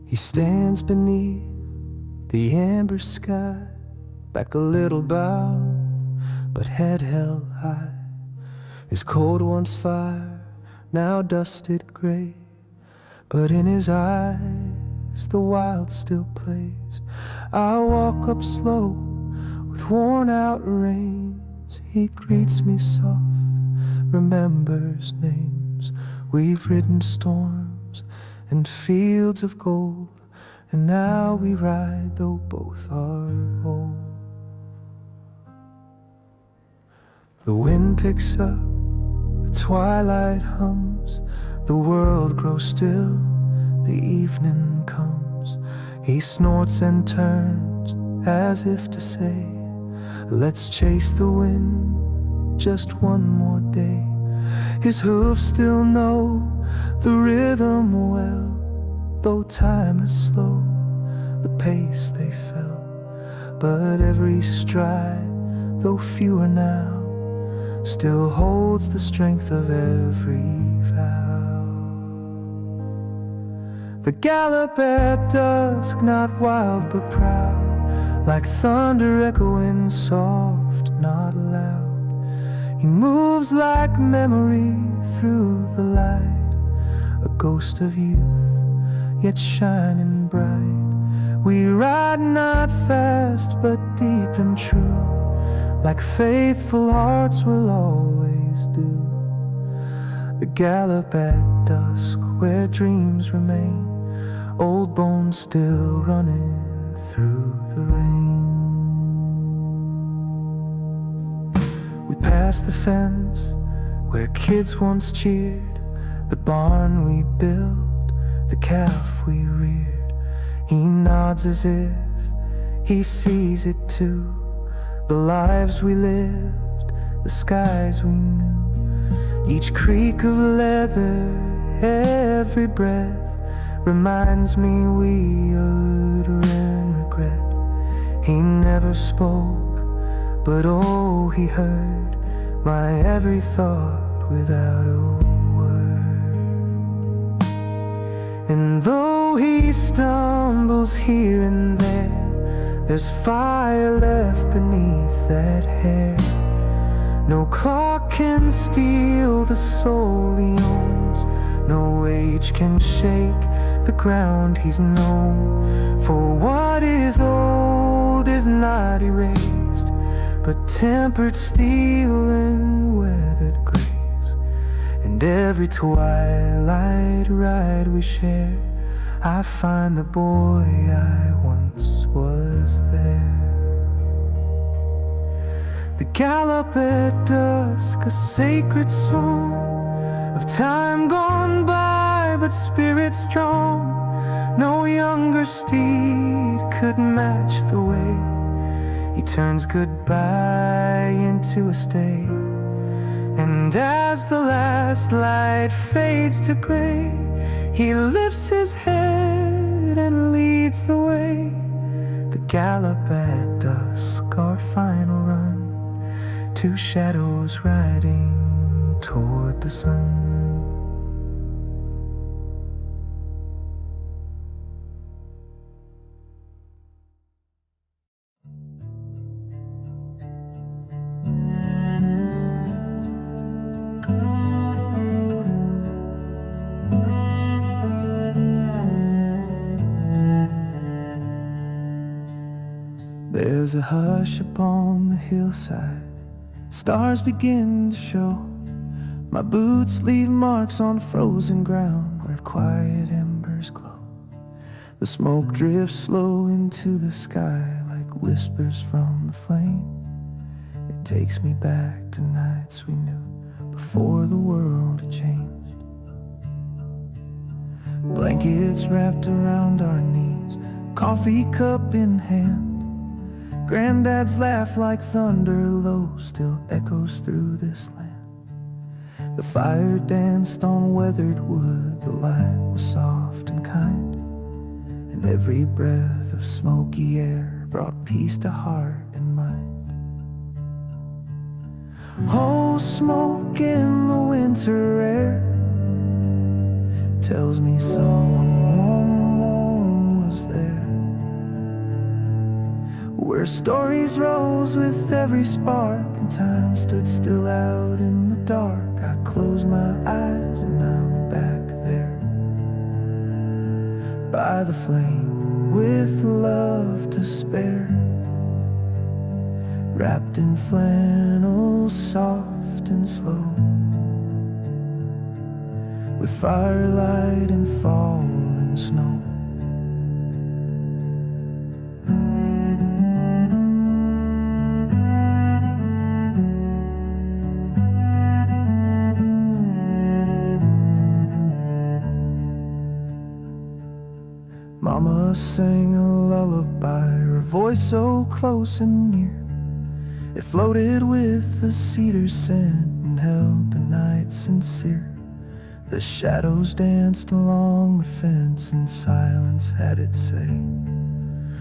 he stands beneath the amber sky, back a little bowed, but head held high. His coat once fire, now dusted gray, but in his eyes the wild still plays. I walk up slow with worn out reins. He greets me soft, remembers names. We've ridden storms and fields of gold, and now we ride though both are old. The wind picks up, the twilight hums, the world grows still, the evening comes. He snorts and turns as if to say, let's chase the wind just one more day. His hooves still know the rhythm well, though time is slow, the pace they felt. But every stride, though fewer now, still holds the strength of every vow. The gallop at dusk, not wild but proud, like thunder echoing soft, not loud. He moves like memory through the light, a ghost of youth, yet shining bright. We ride not fast, but deep and true, like faithful hearts will always do. The gallop at dusk, where dreams remain, old bones still running through the rain. We pass the fence, where kids once cheered, the barn we built, the calf we reared. He nods as if he sees it too, the lives we lived, the skies we knew. Each creak of leather, every breath, reminds me we utter regret. He never spoke, but oh, he heard my every thought without a word. And though he stumbles here and there, there's fire left beneath that hair. No clock can steal the soul he owns, no age can shake the ground he's known. For what is old is not erased, but tempered steel and weathered grace. And every twilight ride we share, I find the boy I once was there. The gallop at dusk, a sacred song of time gone by, but spirit strong. No younger steed could match the way he turns goodbye into a stay. And as the last light fades to gray, he lifts his head and leads the way. The gallop at dusk, our final run, two shadows riding toward the sun. There's a hush upon the hillside, stars begin to show. My boots leave marks on frozen ground where quiet embers glow. The smoke drifts slow into the sky like whispers from the flame. It takes me back to nights we knew before the world had changed. Blankets wrapped around our knees, coffee cup in hand. Granddad's laugh like thunder low still echoes through this land. The fire danced on weathered wood, the light was soft and kind, and every breath of smoky air brought peace to heart and mind. Oh, smoke in the winter air tells me someone warm was there. Where stories rose with every spark and time stood still out in the dark. I close my eyes and I'm back there by the flame with love to spare, wrapped in flannel soft and slow, with firelight and falling snow. Mama sang a lullaby, her voice so close and near. It floated with the cedar scent and held the night sincere. The shadows danced along the fence and silence had its say,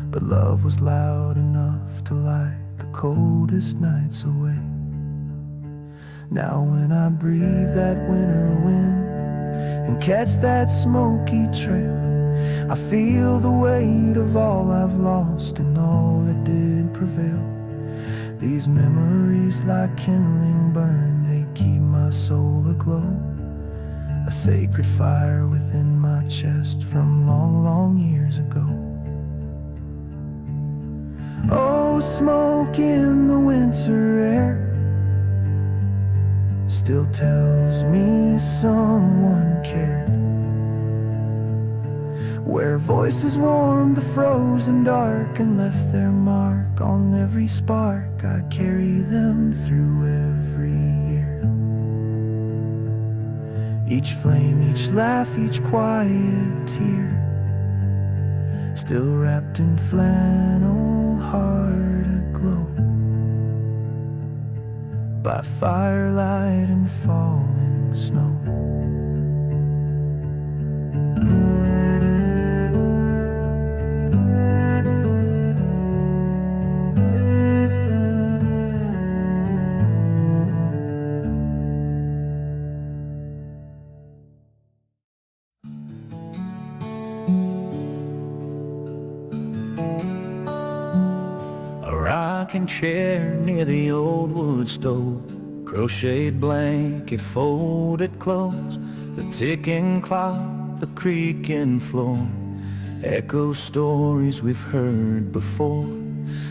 but love was loud enough to light the coldest nights away. Now when I breathe that winter wind and catch that smoky trail, I feel the weight of all I've lost and all that did prevail. These memories like kindling burn, they keep my soul aglow, a sacred fire within my chest from long, long years ago. Oh, smoke in the winter air still tells me someone cared. Where voices warmed the frozen dark and left their mark on every spark, I carry them through every year. Each flame, each laugh, each quiet tear, still wrapped in flannel, heart aglow, by firelight and falling snow. Rocking chair near the old wood stove, crocheted blanket folded close, the ticking clock, the creaking floor, echo stories we've heard before.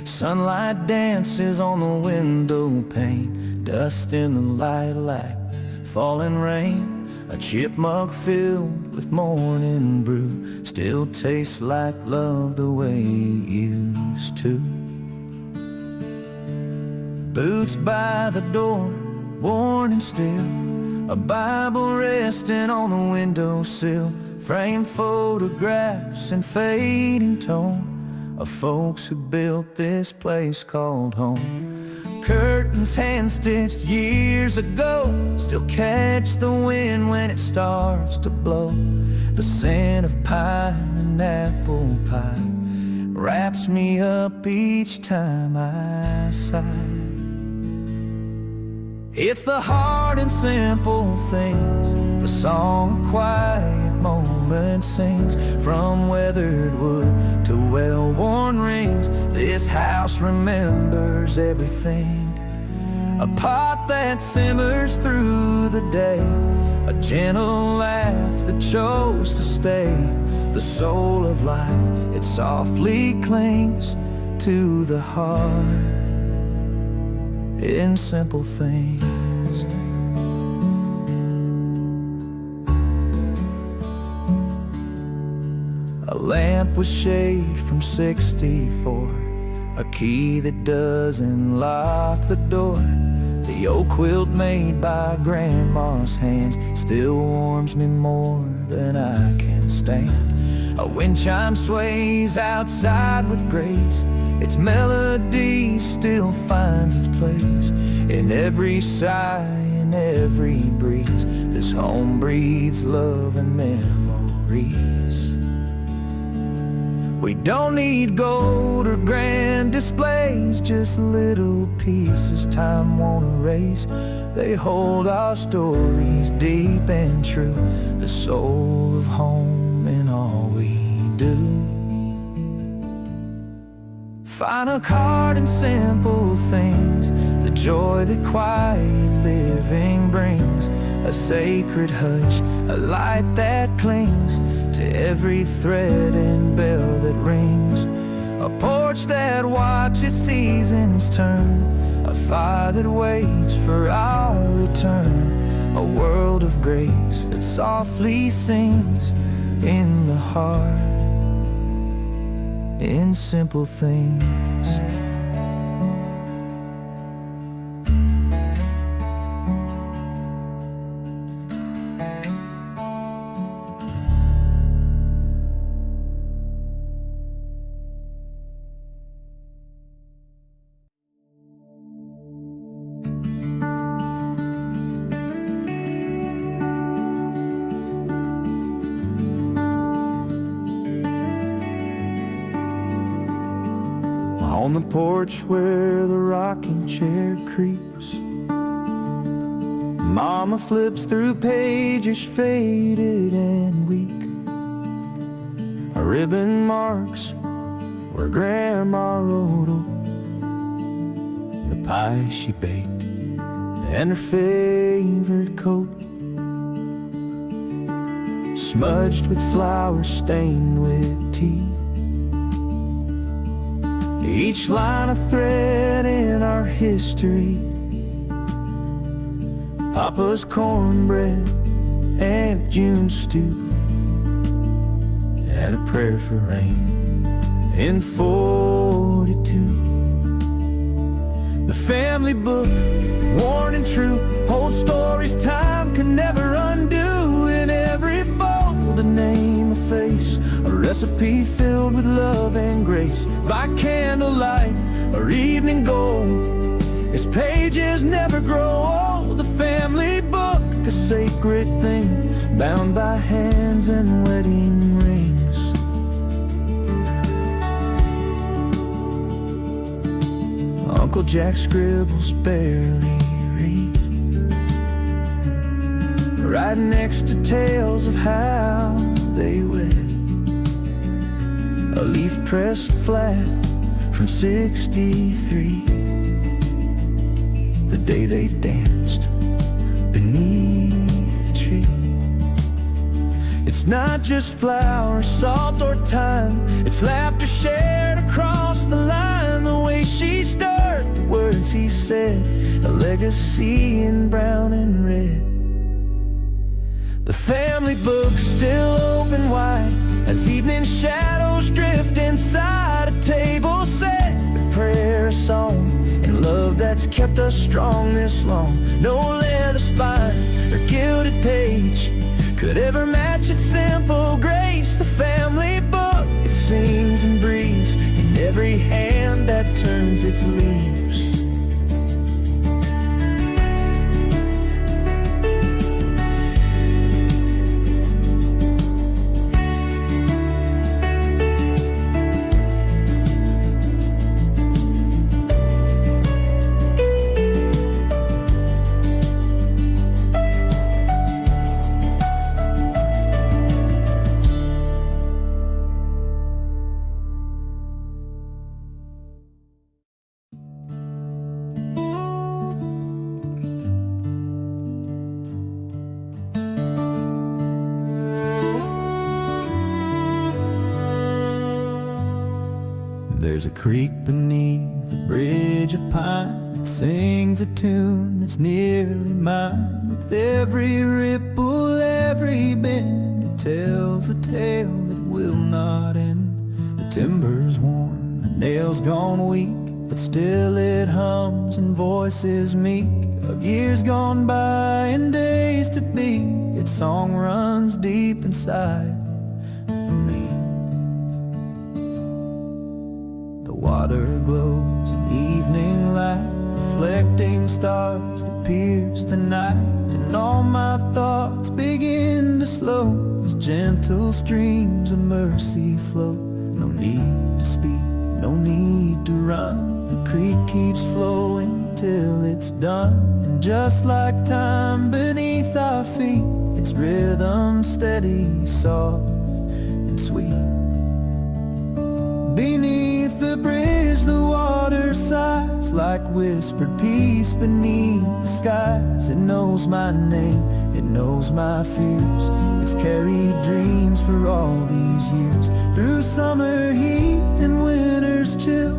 Sunlight dances on the window pane, dust in the lilac, falling rain. A chipmug filled with morning brew still tastes like love the way it used to. Boots by the door, worn and still, a Bible resting on the windowsill, framed photographs in fading tone of folks who built this place called home. Curtains hand-stitched years ago still catch the wind when it starts to blow. The scent of pine and apple pie wraps me up each time I sigh. It's the hard and simple things the song of quiet moments sings. From weathered wood to well-worn rings, this house remembers everything. A pot that simmers through the day, a gentle laugh that chose to stay. The soul of life, it softly clings to the heart in simple things. A lamp with shade from 64, a key that doesn't lock the door. The old quilt made by Grandma's hands still warms me more than I can stand. A wind chime sways outside with grace. Its melody still finds its place in every sigh, in every breeze. This home breathes love and memories. We don't need gold or grand displays, just little pieces time won't erase. They hold our stories deep and true, the soul of home in all we do. Find a card in simple things, the joy that quiet living brings. A sacred hush, a light that clings to every thread and bell that rings. A porch that watches seasons turn, a fire that waits for our return. A world of grace that softly sings in the heart, in simple things. On the porch where the rocking chair creaks, Mama flips through pages faded and weak. A ribbon marks where Grandma wrote the pie she baked and her favorite coat, smudged with flowers stained with tea. Each line a thread in our history. Papa's cornbread, Aunt June's stew, and a prayer for rain in 42. The family book, worn and true, old stories time can never undo. In every fold a name, a face, a recipe filled with love and grace. By candlelight or evening gold, its pages never grow old. The family book, a sacred thing, bound by hands and wedding rings. Uncle Jack scribbles barely read, right next to tales of how they wed. A leaf pressed flat from 63, the day they danced beneath the tree. It's not just flour, salt, or thyme, it's laughter shared across the line. The way she stirred the words he said, a legacy in brown and red. The family book still open wide as evening shadows drift inside. A table set, a prayer, a song, and love that's kept us strong this long. No leather spine or gilded page could ever match its simple grace. The family book, it sings and breathes in every hand that turns its leaves. There's a creek beneath a bridge of pine that sings a tune that's nearly mine. With every ripple, every bend, it tells a tale that will not end. The timber's worn, the nails gone weak, but still it hums in voices meek of years gone by and days to be. Its song runs deep inside of me. The water glows in evening light, reflecting stars that pierce the night. And all my thoughts begin to slow as gentle streams of mercy flow. No need to speak, no need to run. The creek keeps flowing till it's done. And just like time beneath our feet, its rhythm steady, soft and sweet. Beneath the bridge the water sighs like whispered peace beneath the skies. It knows my name, it knows my fears. It's carried dreams for all these years. Through summer heat and winter's chill,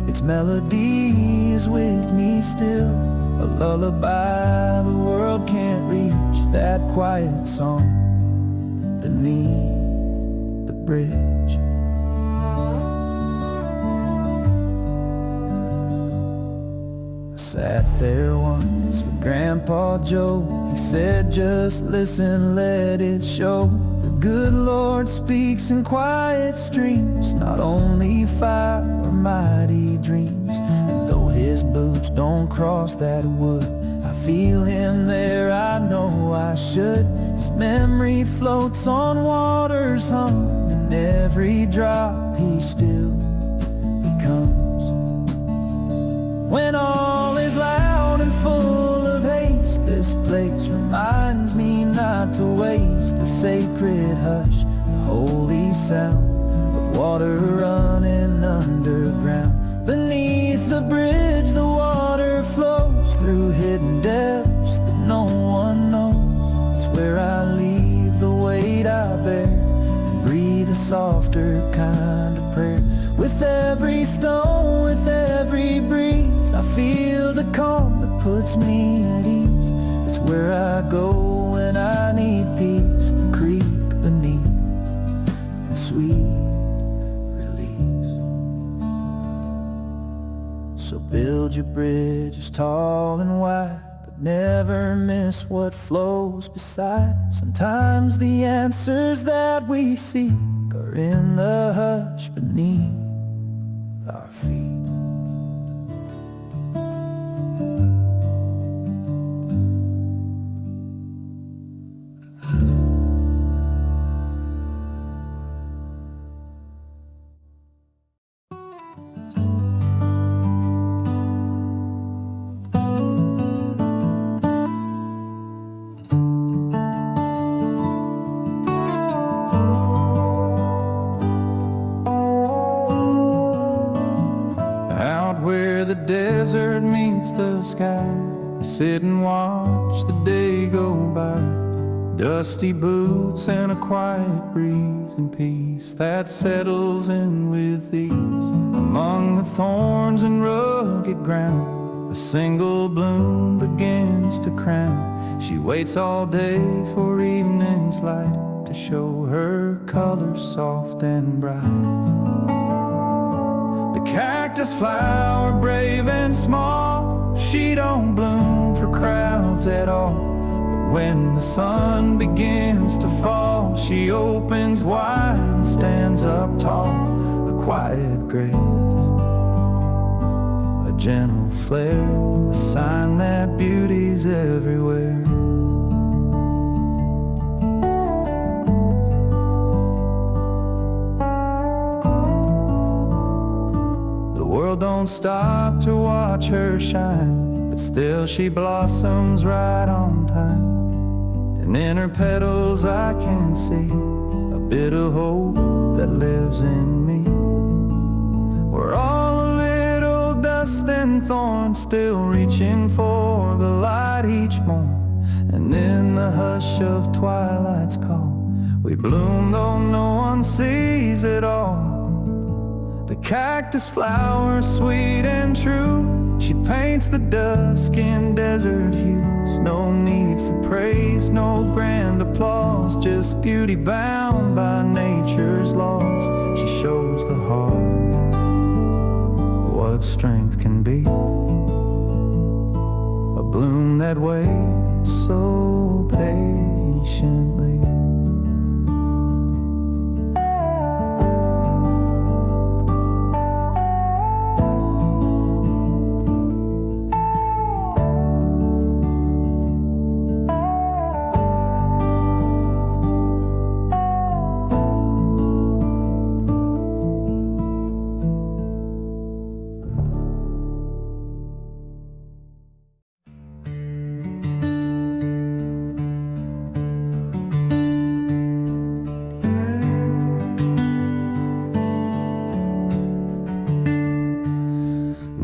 its melody is with me still. A lullaby the world can't reach, that quiet song beneath the bridge. I sat there once with Grandpa Joe. He said, just listen, let it show. The good Lord speaks in quiet streams, not only fire or mighty dreams. And though his boots don't cross that wood, I feel him there, I know I should. His memory floats on water's hum, and every drop he still becomes. When all is loud and full of haste, this place reminds me not to waste the sacred hush, the holy sound of water running underground. Beneath the bridge the water flows through hidden depths that no one knows. It's where I leave the weight I bear and breathe a softer kind of prayer. With every stone, with every breeze, I feel the calm that puts me at ease. It's where I go when I need peace, the creek beneath and sweet release. So build your bridges tall and wide, but never miss what flows beside. Sometimes the answers that we seek are in the hush beneath our feet. Desert meets the sky, I sit and watch the day go by. Dusty boots and a quiet breeze and peace that settles in with ease. Among the thorns and rugged ground, a single bloom begins to crown. She waits all day for evening's light to show her colors soft and bright. Cactus flower, brave and small, she don't bloom for crowds at all. But when the sun begins to fall, she opens wide and stands up tall. A quiet grace, a gentle flare, a sign that beauty's everywhere. Don't stop to watch her shine, but still she blossoms right on time. And in her petals I can see a bit of hope that lives in me. We're all a little dust and thorn, still reaching for the light each morn. And in the hush of twilight's call, we bloom though no one sees it all. The cactus flowers, sweet and true. She paints the dusk in desert hues. No need for praise, no grand applause, just beauty bound by nature's laws. She shows the heart what strength can be. A bloom that waits so patiently.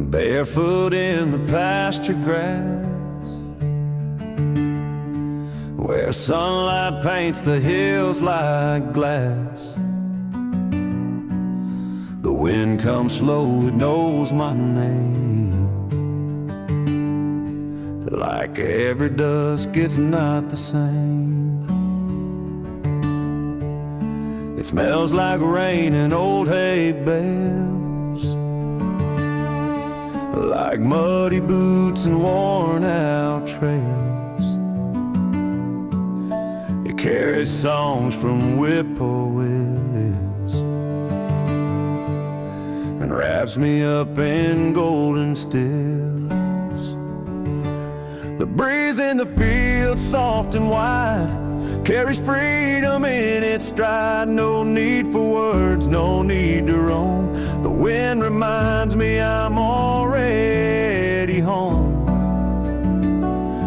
Barefoot in the pasture grass, where sunlight paints the hills like glass. The wind comes slow, it knows my name. Like every dusk, it's not the same. It smells like rain and old hay bales, like muddy boots and worn out trails. It carries songs from whippoorwills and wraps me up in golden stills. The breeze in the field, soft and wide, carries freedom in its stride. No need for words, no need to roam. The wind reminds me I'm already home.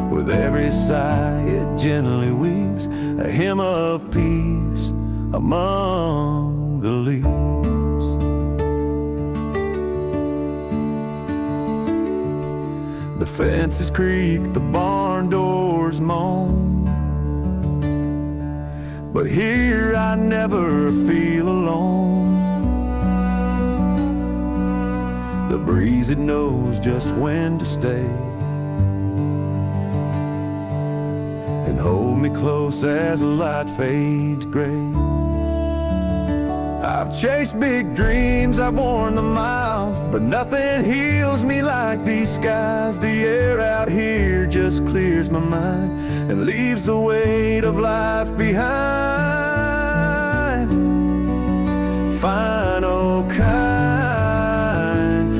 With every sigh it gently weaves a hymn of peace among the leaves. The fences creak, the barn doors moan, but here I never feel alone. The breeze, it knows just when to stay and hold me close as the light fades gray. I've chased big dreams, I've worn the miles, but nothing heals me like these skies. The air out here just clears my mind and leaves the weight of life behind. Final kind,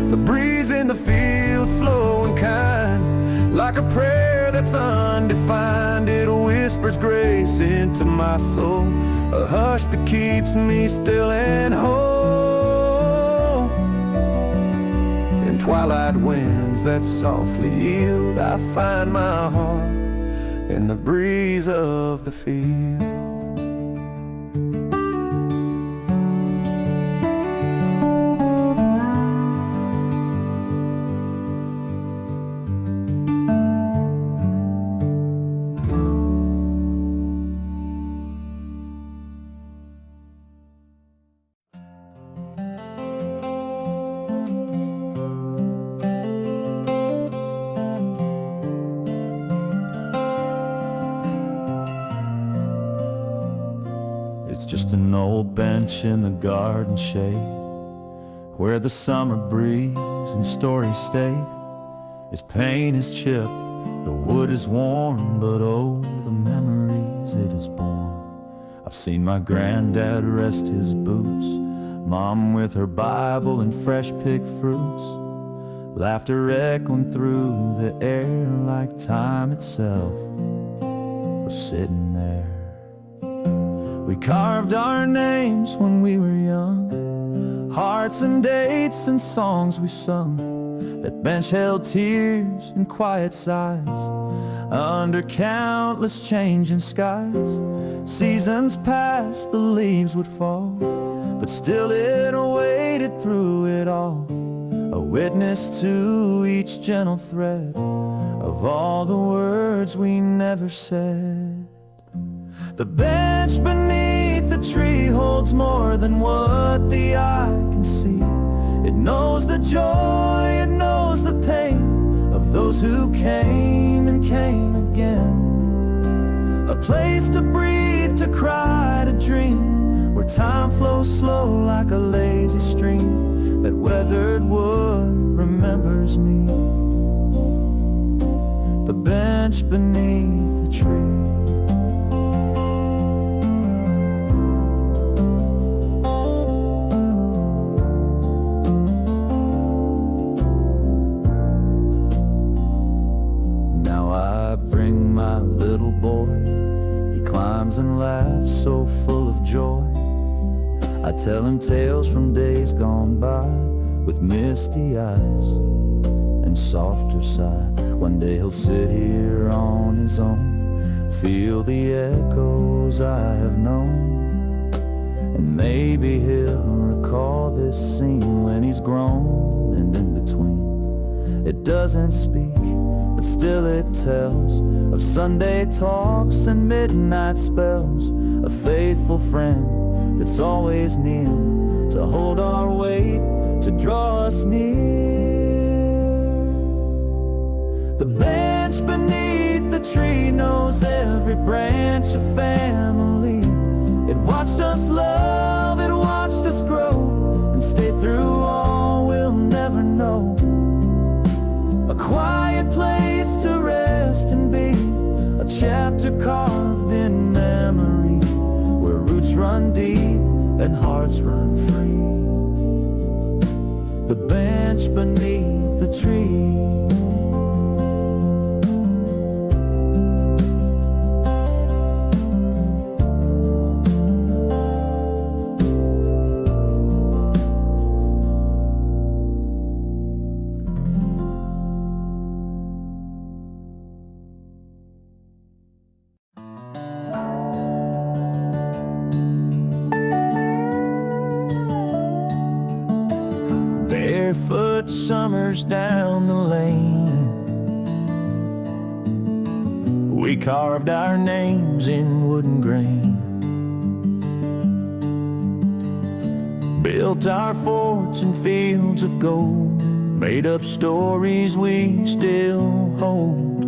the breeze in the field, slow and kind, like a prayer that's undefined. It whispers grace into my soul, a hush that keeps me still and whole. In twilight winds that softly yield, I find my heart in the breeze of the field. Just an old bench in the garden shade, where the summer breeze and stories stay. Its paint is chipped, the wood is worn, but oh, the memories it has borne. I've seen my granddad rest his boots, Mom with her Bible and fresh picked fruits, laughter echoing through the air like time itself was sitting there. We carved our names when we were young, hearts and dates and songs we sung. That bench held tears and quiet sighs under countless changing skies. Seasons passed, the leaves would fall, but still it waited through it all, a witness to each gentle thread of all the words we never said. The bench beneath the tree holds more than what the eye can see. It knows the joy, it knows the pain of those who came and came again. A place to breathe, to cry, to dream, where time flows slow like a lazy stream. That weathered wood remembers me, the bench beneath the tree. And laughs so full of joy. I tell him tales from days gone by, with misty eyes and softer sigh. One day he'll sit here on his own, feel the echoes I have known, and maybe he'll recall this scene when he's grown and in between. It doesn't speak, but still it tells of Sunday talks and midnight spells. A faithful friend that's always near, to hold our weight, to draw us near. The bench beneath the tree knows every branch of family. It watched us love, it watched us grow, and stayed through all we'll never know. A quiet place to rest and be, a chapter carved in memory, where roots run deep and hearts run free. The bench beneath the tree. Barefoot summers down the lane, we carved our names in wooden grain, built our forts in fields of gold, made up stories we still hold.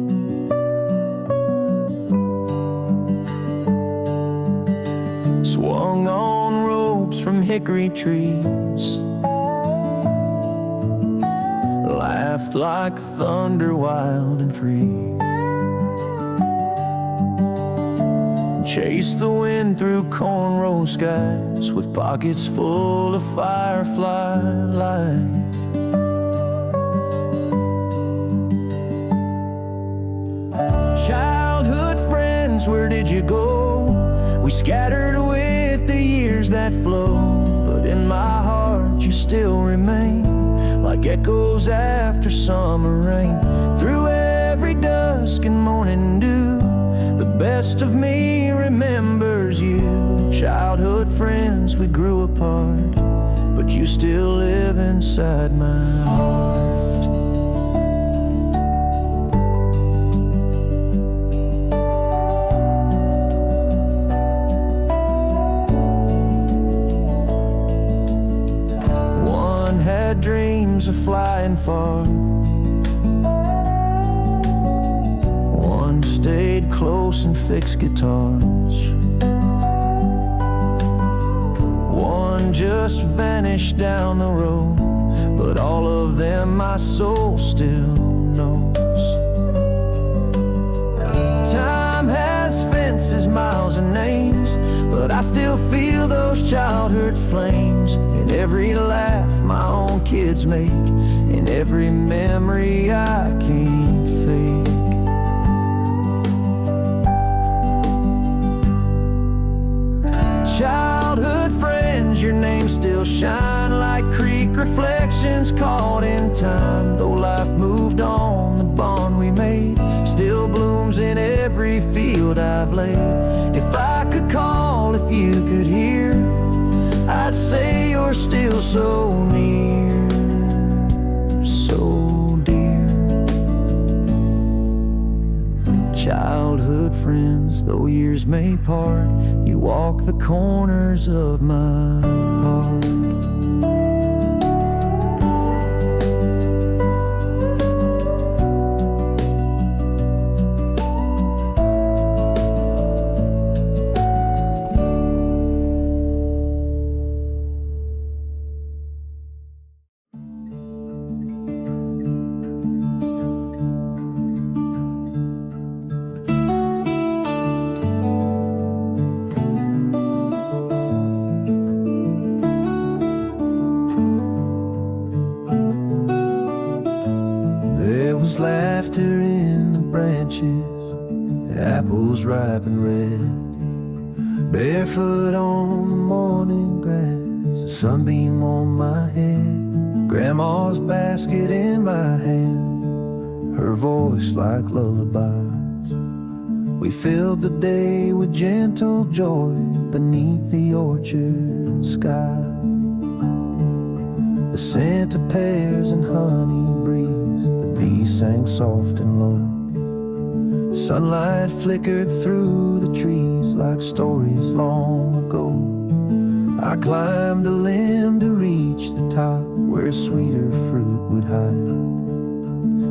Swung on ropes from hickory trees, laughed like thunder wild and free, chased the wind through cornrow skies, with pockets full of firefly light. Childhood friends, where did you go? We scattered with the years that flow, but in my heart you still remain, like echoes after summer rain. Through every dusk and morning dew, the best of me remembers you. Childhood friends, we grew apart, but you still live inside my heart. One had dreams of flying far, one stayed close and fixed guitars, one just vanished down the road, but all of them my soul still knows. Time has fences, miles and names, but I still feel those childhood flames in every laugh my own kids make, in every memory I can't fake. Childhood friends, your names still shine like creek reflections caught in time. Though life moved on, the bond we made still blooms in every field I've laid. If I could call, if you could hear, I'd say you're still so near, so dear. Childhood friends, though years may part, you walk the corners of my heart. Mama's laughter in the branches, the apples ripe and red. Barefoot on the morning grass, a sunbeam on my head. Grandma's basket in my hand, her voice like lullabies. We filled the day with gentle joy beneath the orchard sky. The scent of pears and honey breeze, the bees sang soft and low. Sunlight flickered through the trees like stories long ago. I climbed a limb to reach the top where sweeter fruit would hide,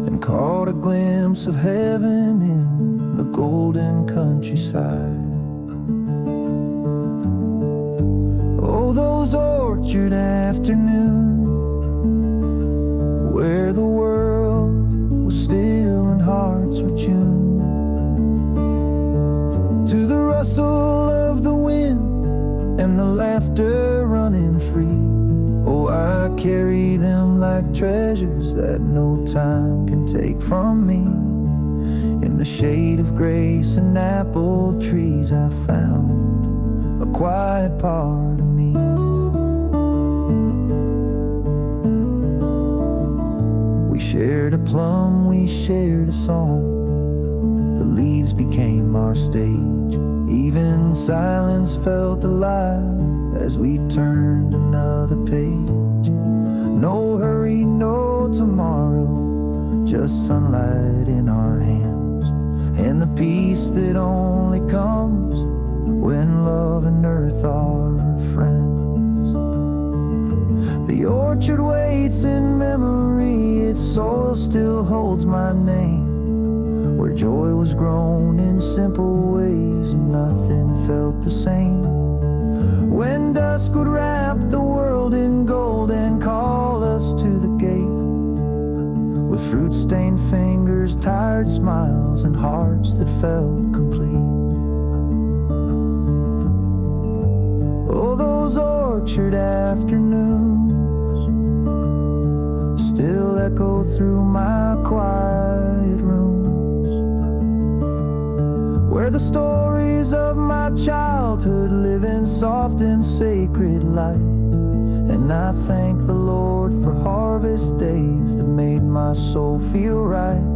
and caught a glimpse of heaven in the golden countryside. Oh, those orchard afternoons where the world was still and hearts were tuned to the rustle of the wind and the laughter running free. Oh, I carry them like treasures that no time can take from me. In the shade of grace and apple trees I found a quiet part of me. We shared a plum, we shared a song. The leaves became our stage. Even silence felt alive as we turned another page. No hurry, no tomorrow, just sunlight in our hands, and the peace that only comes when love and earth are friends. The orchard waits in memory, its soil still holds my name, where joy was grown in simple ways and nothing felt the same. When dusk would wrap the world in gold and call us to the gate, with fruit-stained fingers, tired smiles, and hearts that felt complete. Oh, those orchard afternoons still echo through my quiet rooms, where the stories of my childhood live in soft and sacred light. And I thank the Lord for harvest days that made my soul feel right.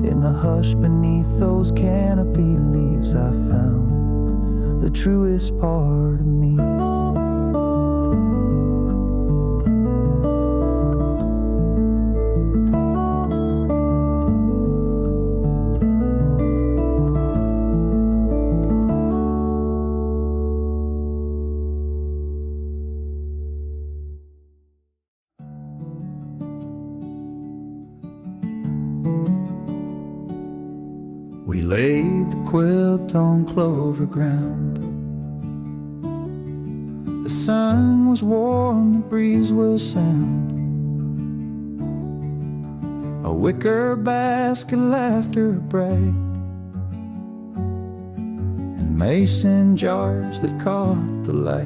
In the hush beneath those canopy leaves I found the truest part of me. We laid the quilt on clover ground. The sun was warm, the breeze was sound. A wicker basket, laughter bright, and mason jars that caught the light.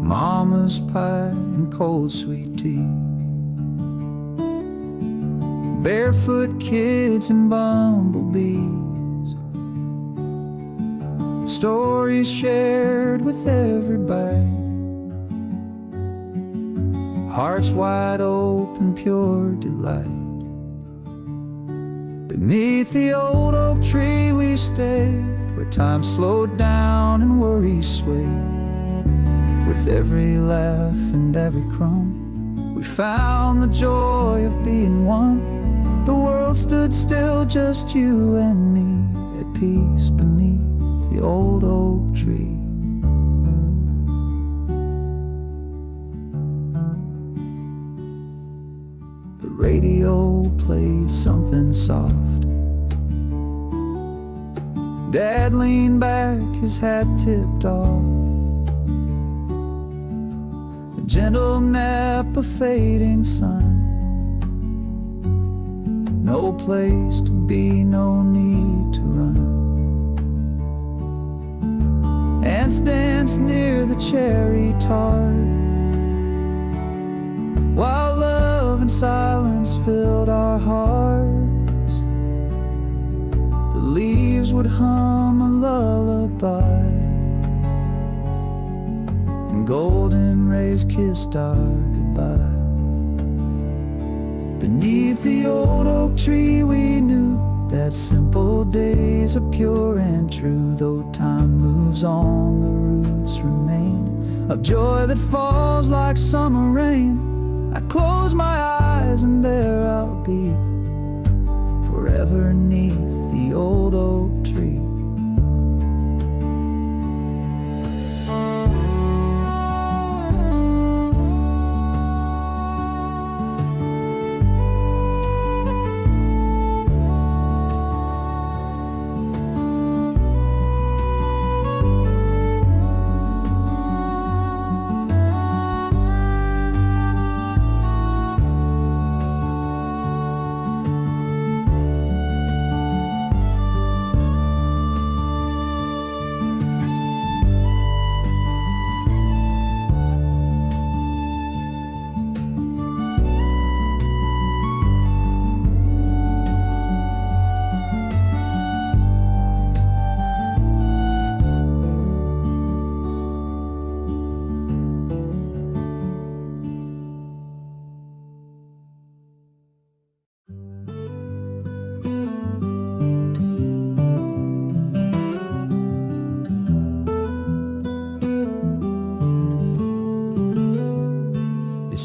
Mama's pie and cold sweet tea, barefoot kids and bumblebees, stories shared with every bite, hearts wide open, pure delight. Beneath the old oak tree we stayed, where time slowed down and worries swayed. With every laugh and every crumb, we found the joy of being one. The world stood still, just you and me, at peace beneath the old oak tree. The radio played something soft. Dad leaned back, his hat tipped off. A gentle nap, a fading sun. No place to be, no need to run. Ants danced near the cherry tart, while love inside held our hearts. The leaves would hum a lullaby, and golden rays kissed our goodbyes. Beneath the old oak tree we knew that simple days are pure and true. Though time moves on, the roots remain of joy that falls like summer rain. I close my eyes and there I'll be, forever neath the old oak tree.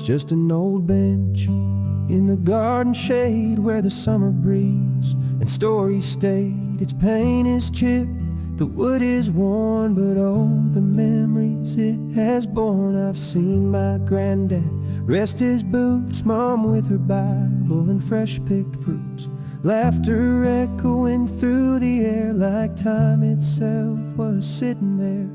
Just an old bench in the garden shade where the summer breeze and stories stayed. Its paint is chipped, the wood is worn, but oh, the memories it has borne. I've seen my granddad rest his boots, Mom with her Bible and fresh picked fruits, laughter echoing through the air like time itself was sitting there.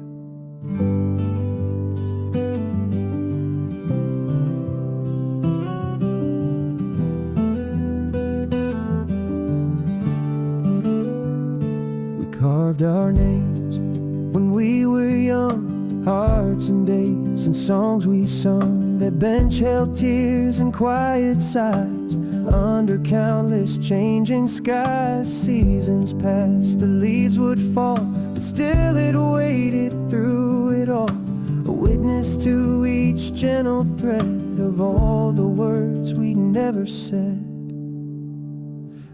Carved our names when we were young, hearts and dates and songs we sung. That bench held tears and quiet sighs under countless changing skies. Seasons passed, the leaves would fall, but still it waited through it all, a witness to each gentle thread of all the words we never said.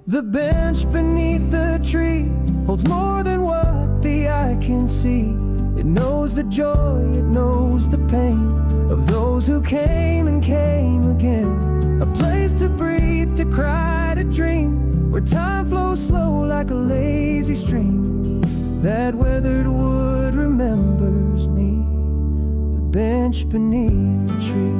The bench beneath the tree holds more than what the eye can see. It knows the joy, it knows the pain of those who came and came again. A place to breathe, to cry, to dream, where time flows slow like a lazy stream. That weathered wood remembers me, the bench beneath the tree.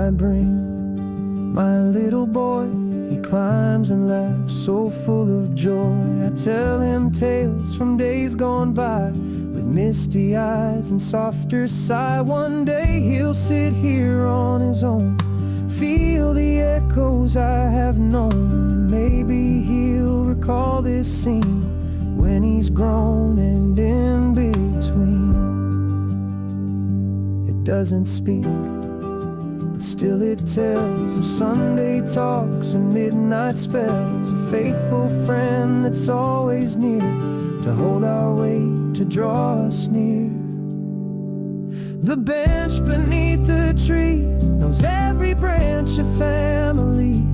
I bring my little boy, he climbs and laughs so full of joy. I tell him tales from days gone by with misty eyes and softer sigh. One day he'll sit here on his own, feel the echoes I have known. Maybe he'll recall this scene when he's grown and in between. It doesn't speak, still it tells of Sunday talks and midnight spells, a faithful friend that's always near to hold our weight, to draw us near. The bench beneath the tree knows every branch a family.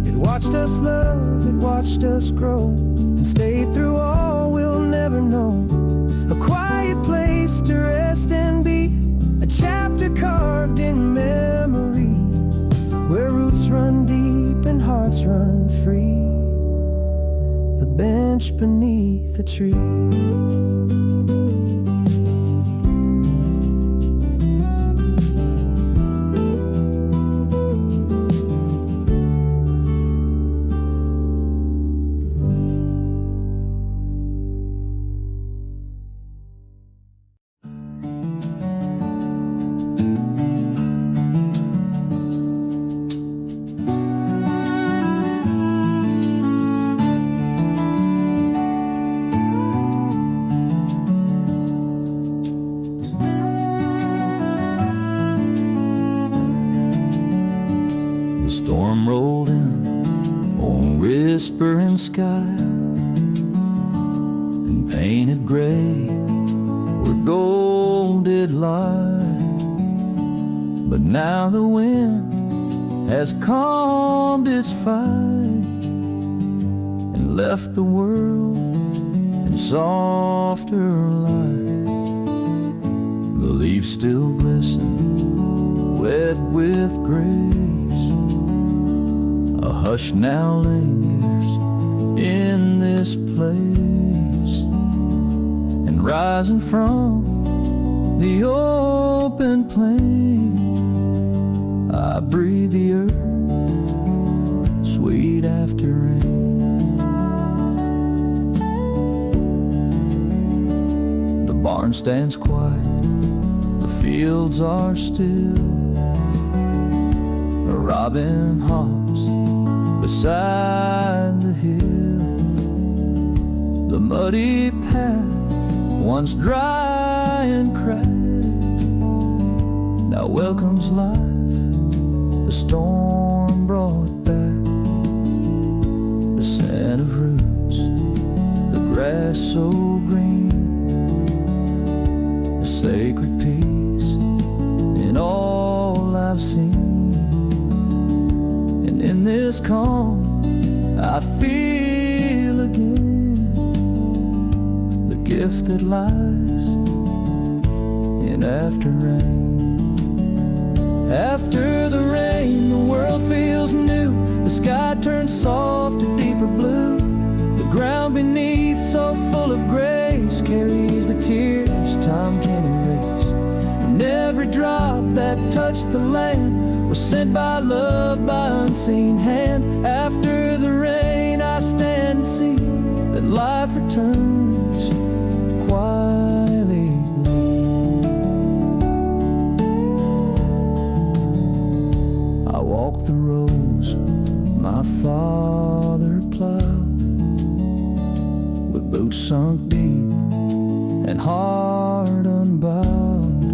It watched us love, it watched us grow, and stayed through all we'll never know. A quiet place to rest and be, a chapter carved in memory, where roots run deep and hearts run free. The bench beneath the tree. whispering sky and painted gray where gold did lie. But now the wind has calmed its fight and left the world in softer light. The leaves still glisten, wet with grace. A hush now lingers in this place, and rising from the open plain, I breathe the earth, sweet after rain. The barn stands quiet, the fields are still. A robin hops beside the hill. The muddy path, once dry and cracked, now welcomes life the storm brought back. The scent of roots, the grass so green, a sacred peace in all I've seen. And in this calm I feel again the gift that lies in after rain. After the rain, the world feels new. The sky turns soft to deeper blue. The ground beneath, so full of grace, carries the tears time can erase. And every drop that touched the land was sent by love, by unseen hand. After the rain, I stand and see that life returns quietly. I walk the roads my father plowed, with boots sunk deep and heart unbowed.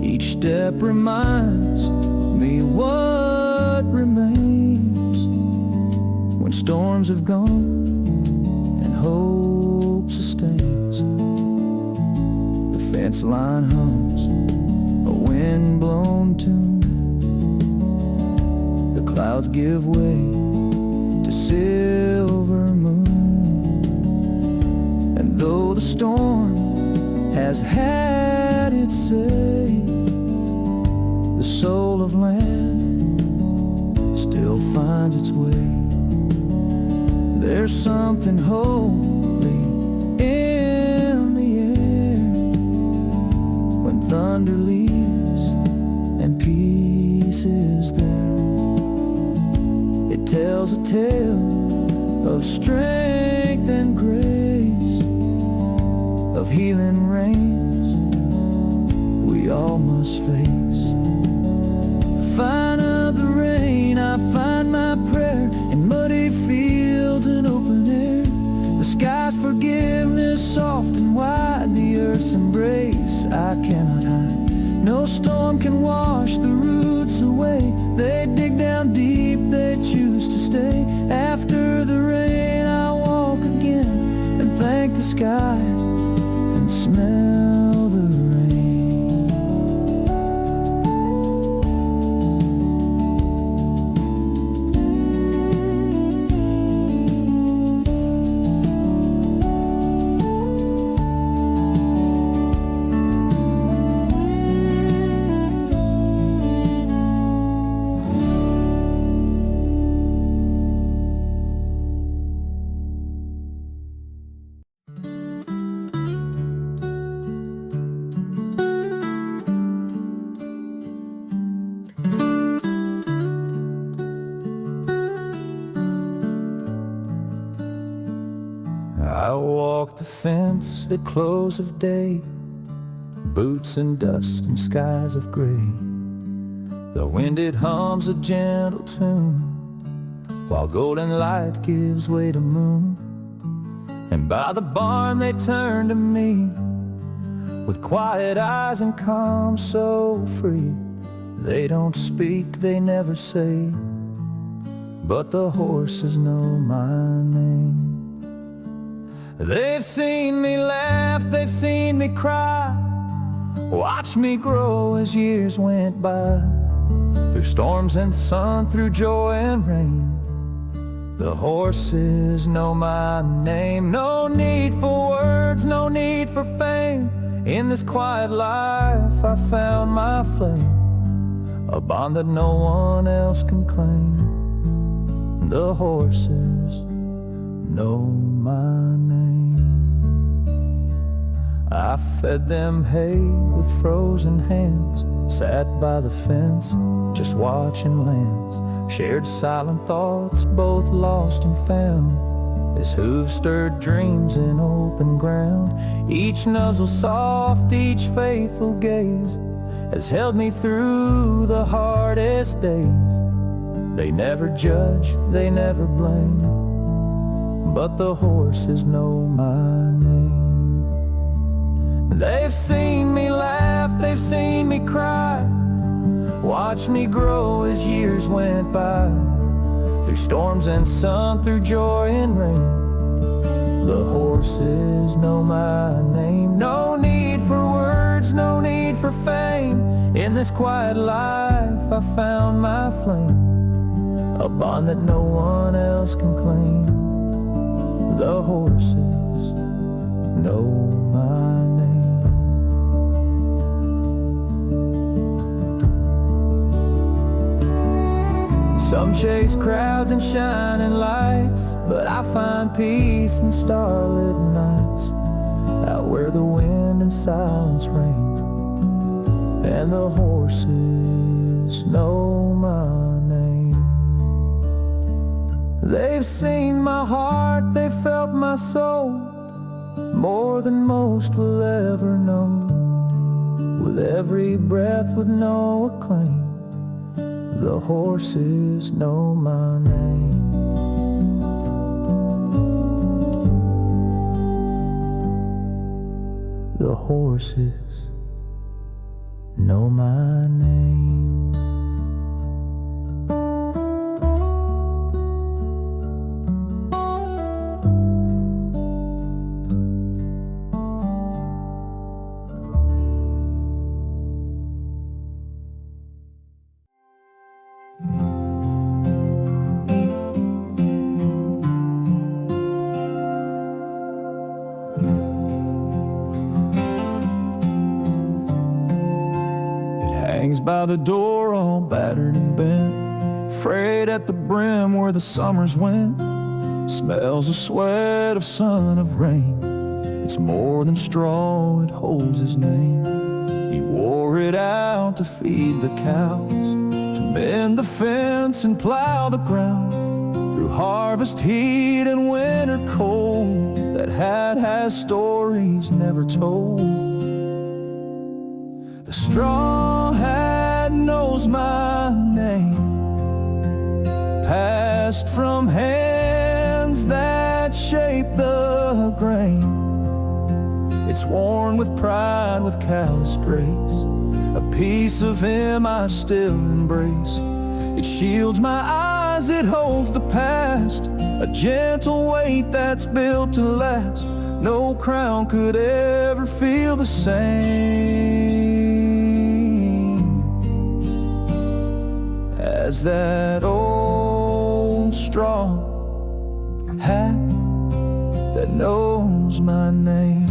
Each step reminds me what remains when storms have gone and hope sustains. The fence line hums a wind-blown tune. Clouds give way to silver moon. And though the storm has had its say, the soul of land still finds its way. There's something holy in the air when thunder leaves and peace is there. Tells a tale of strength and grace, of healing rains we all must face. Fine of the rain, I find my prayer in muddy fields and open air. The sky's forgiveness soft and wide, the earth's embrace I cannot hide. No storm can wash the roots away. They dig down deep, they choose to stay. After the rain I walk again and thank the sky and smell the rain. I walk the fence at close of day, boots and dust and skies of gray. The wind it hums a gentle tune, while golden light gives way to moon. And by the barn they turn to me, with quiet eyes and calm so free. They don't speak, they never say, but the horses know my name. They've seen me laugh, they've seen me cry, watch me grow as years went by. Through storms and sun, through joy and rain, the horses know my name. No need for words, no need for fame. In this quiet life I found my flame, a bond that no one else can claim. The horses know my name. I fed them hay with frozen hands, sat by the fence, just watching lands, shared silent thoughts, both lost and found. His hooves stirred dreams in open ground. Each nuzzle soft, each faithful gaze has held me through the hardest days. They never judge, they never blame, but the horses know my name. They've seen me laugh, they've seen me cry, watched me grow as years went by. Through storms and sun, through joy and rain, the horses know my name. No need for words, no need for fame. In this quiet life I found my flame, a bond that no one else can claim. The horses know my name. Some chase crowds and shining lights, but I find peace in starlit nights, out where the wind and silence reign, and the horses know my name. They've seen my heart, they've felt my soul, more than most will ever know. With every breath, with no acclaim, the horses know my name. The horses know my name. Hangs by the door all battered and bent, frayed at the brim where the summers went. Smells of sweat, of sun, of rain. It's more than straw, it holds his name. He wore it out to feed the cows, to mend the fence and plow the ground. Through harvest heat and winter cold, that hat has stories never told. The straw hat knows my name, passed from hands that shape the grain. It's worn with pride, with callous grace, a piece of him I still embrace. It shields my eyes, it holds the past, a gentle weight that's built to last. No crown could ever feel the same as that old straw hat that knows my name.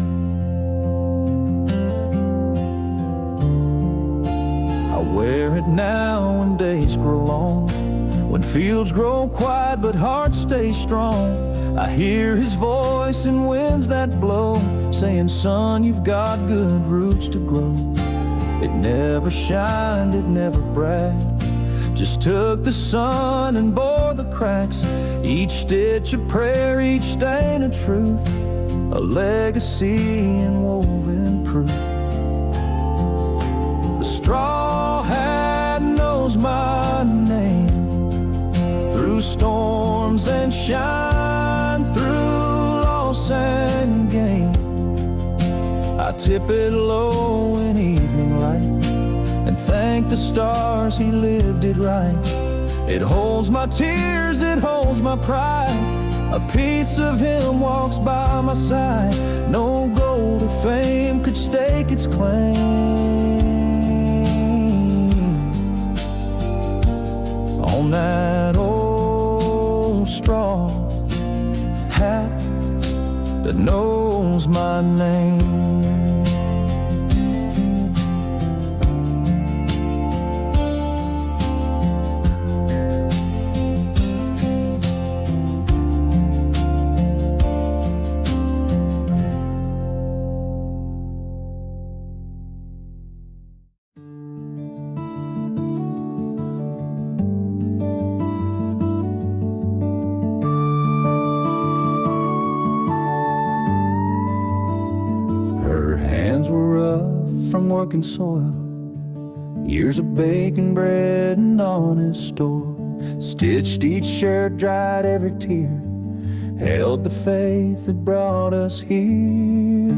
I wear it now when days grow long, when fields grow quiet but hearts stay strong. I hear his voice in winds that blow, saying, son, you've got good roots to grow. It never shined, it never bragged, just took the sun and bore the cracks. Each stitch a prayer, each stain a truth, a legacy in woven proof. The straw hat knows my name, through storms and shine, through loss and gain. I tip it low in evening light and thank the stars he lived it right. It holds my tears, it holds my pride. A piece of him walks by my side. No gold or fame could stake its claim on that old straw hat that knows my name. Were rough from working soil, years of baking bread and honest store. Stitched each shirt, dried every tear, held the faith that brought us here.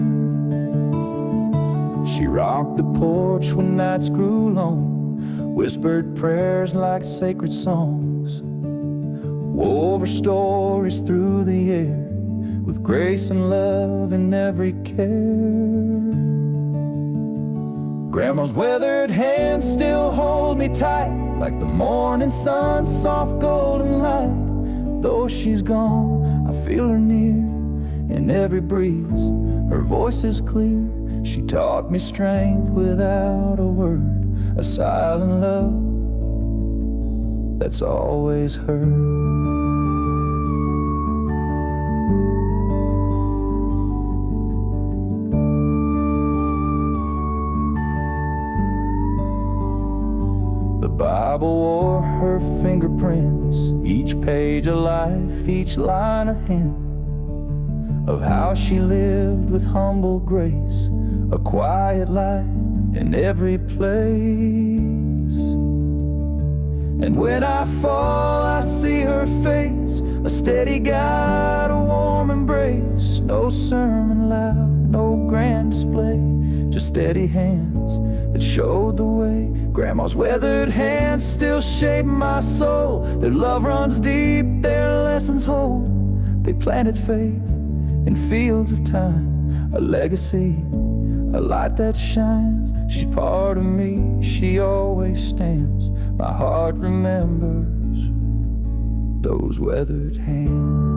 She rocked the porch when nights grew long, whispered prayers like sacred songs, wove her stories through the air with grace and love in every care. Grandma's weathered hands still hold me tight, like the morning sun's soft golden light. Though she's gone, I feel her near in every breeze. Her voice is clear. She taught me strength without a word, a silent love that's always heard. The Bible wore her fingerprints, each page a life, each line a hint of how she lived with humble grace, a quiet light in every place. And when I fall, I see her face, a steady guide, a warm embrace. No sermon loud, no grand display, just steady hands that showed the way. Grandma's weathered hands still shape my soul. Their love runs deep, their lessons hold. They planted faith in fields of time, a legacy, a light that shines. She's part of me, she always stands. My heart remembers those weathered hands.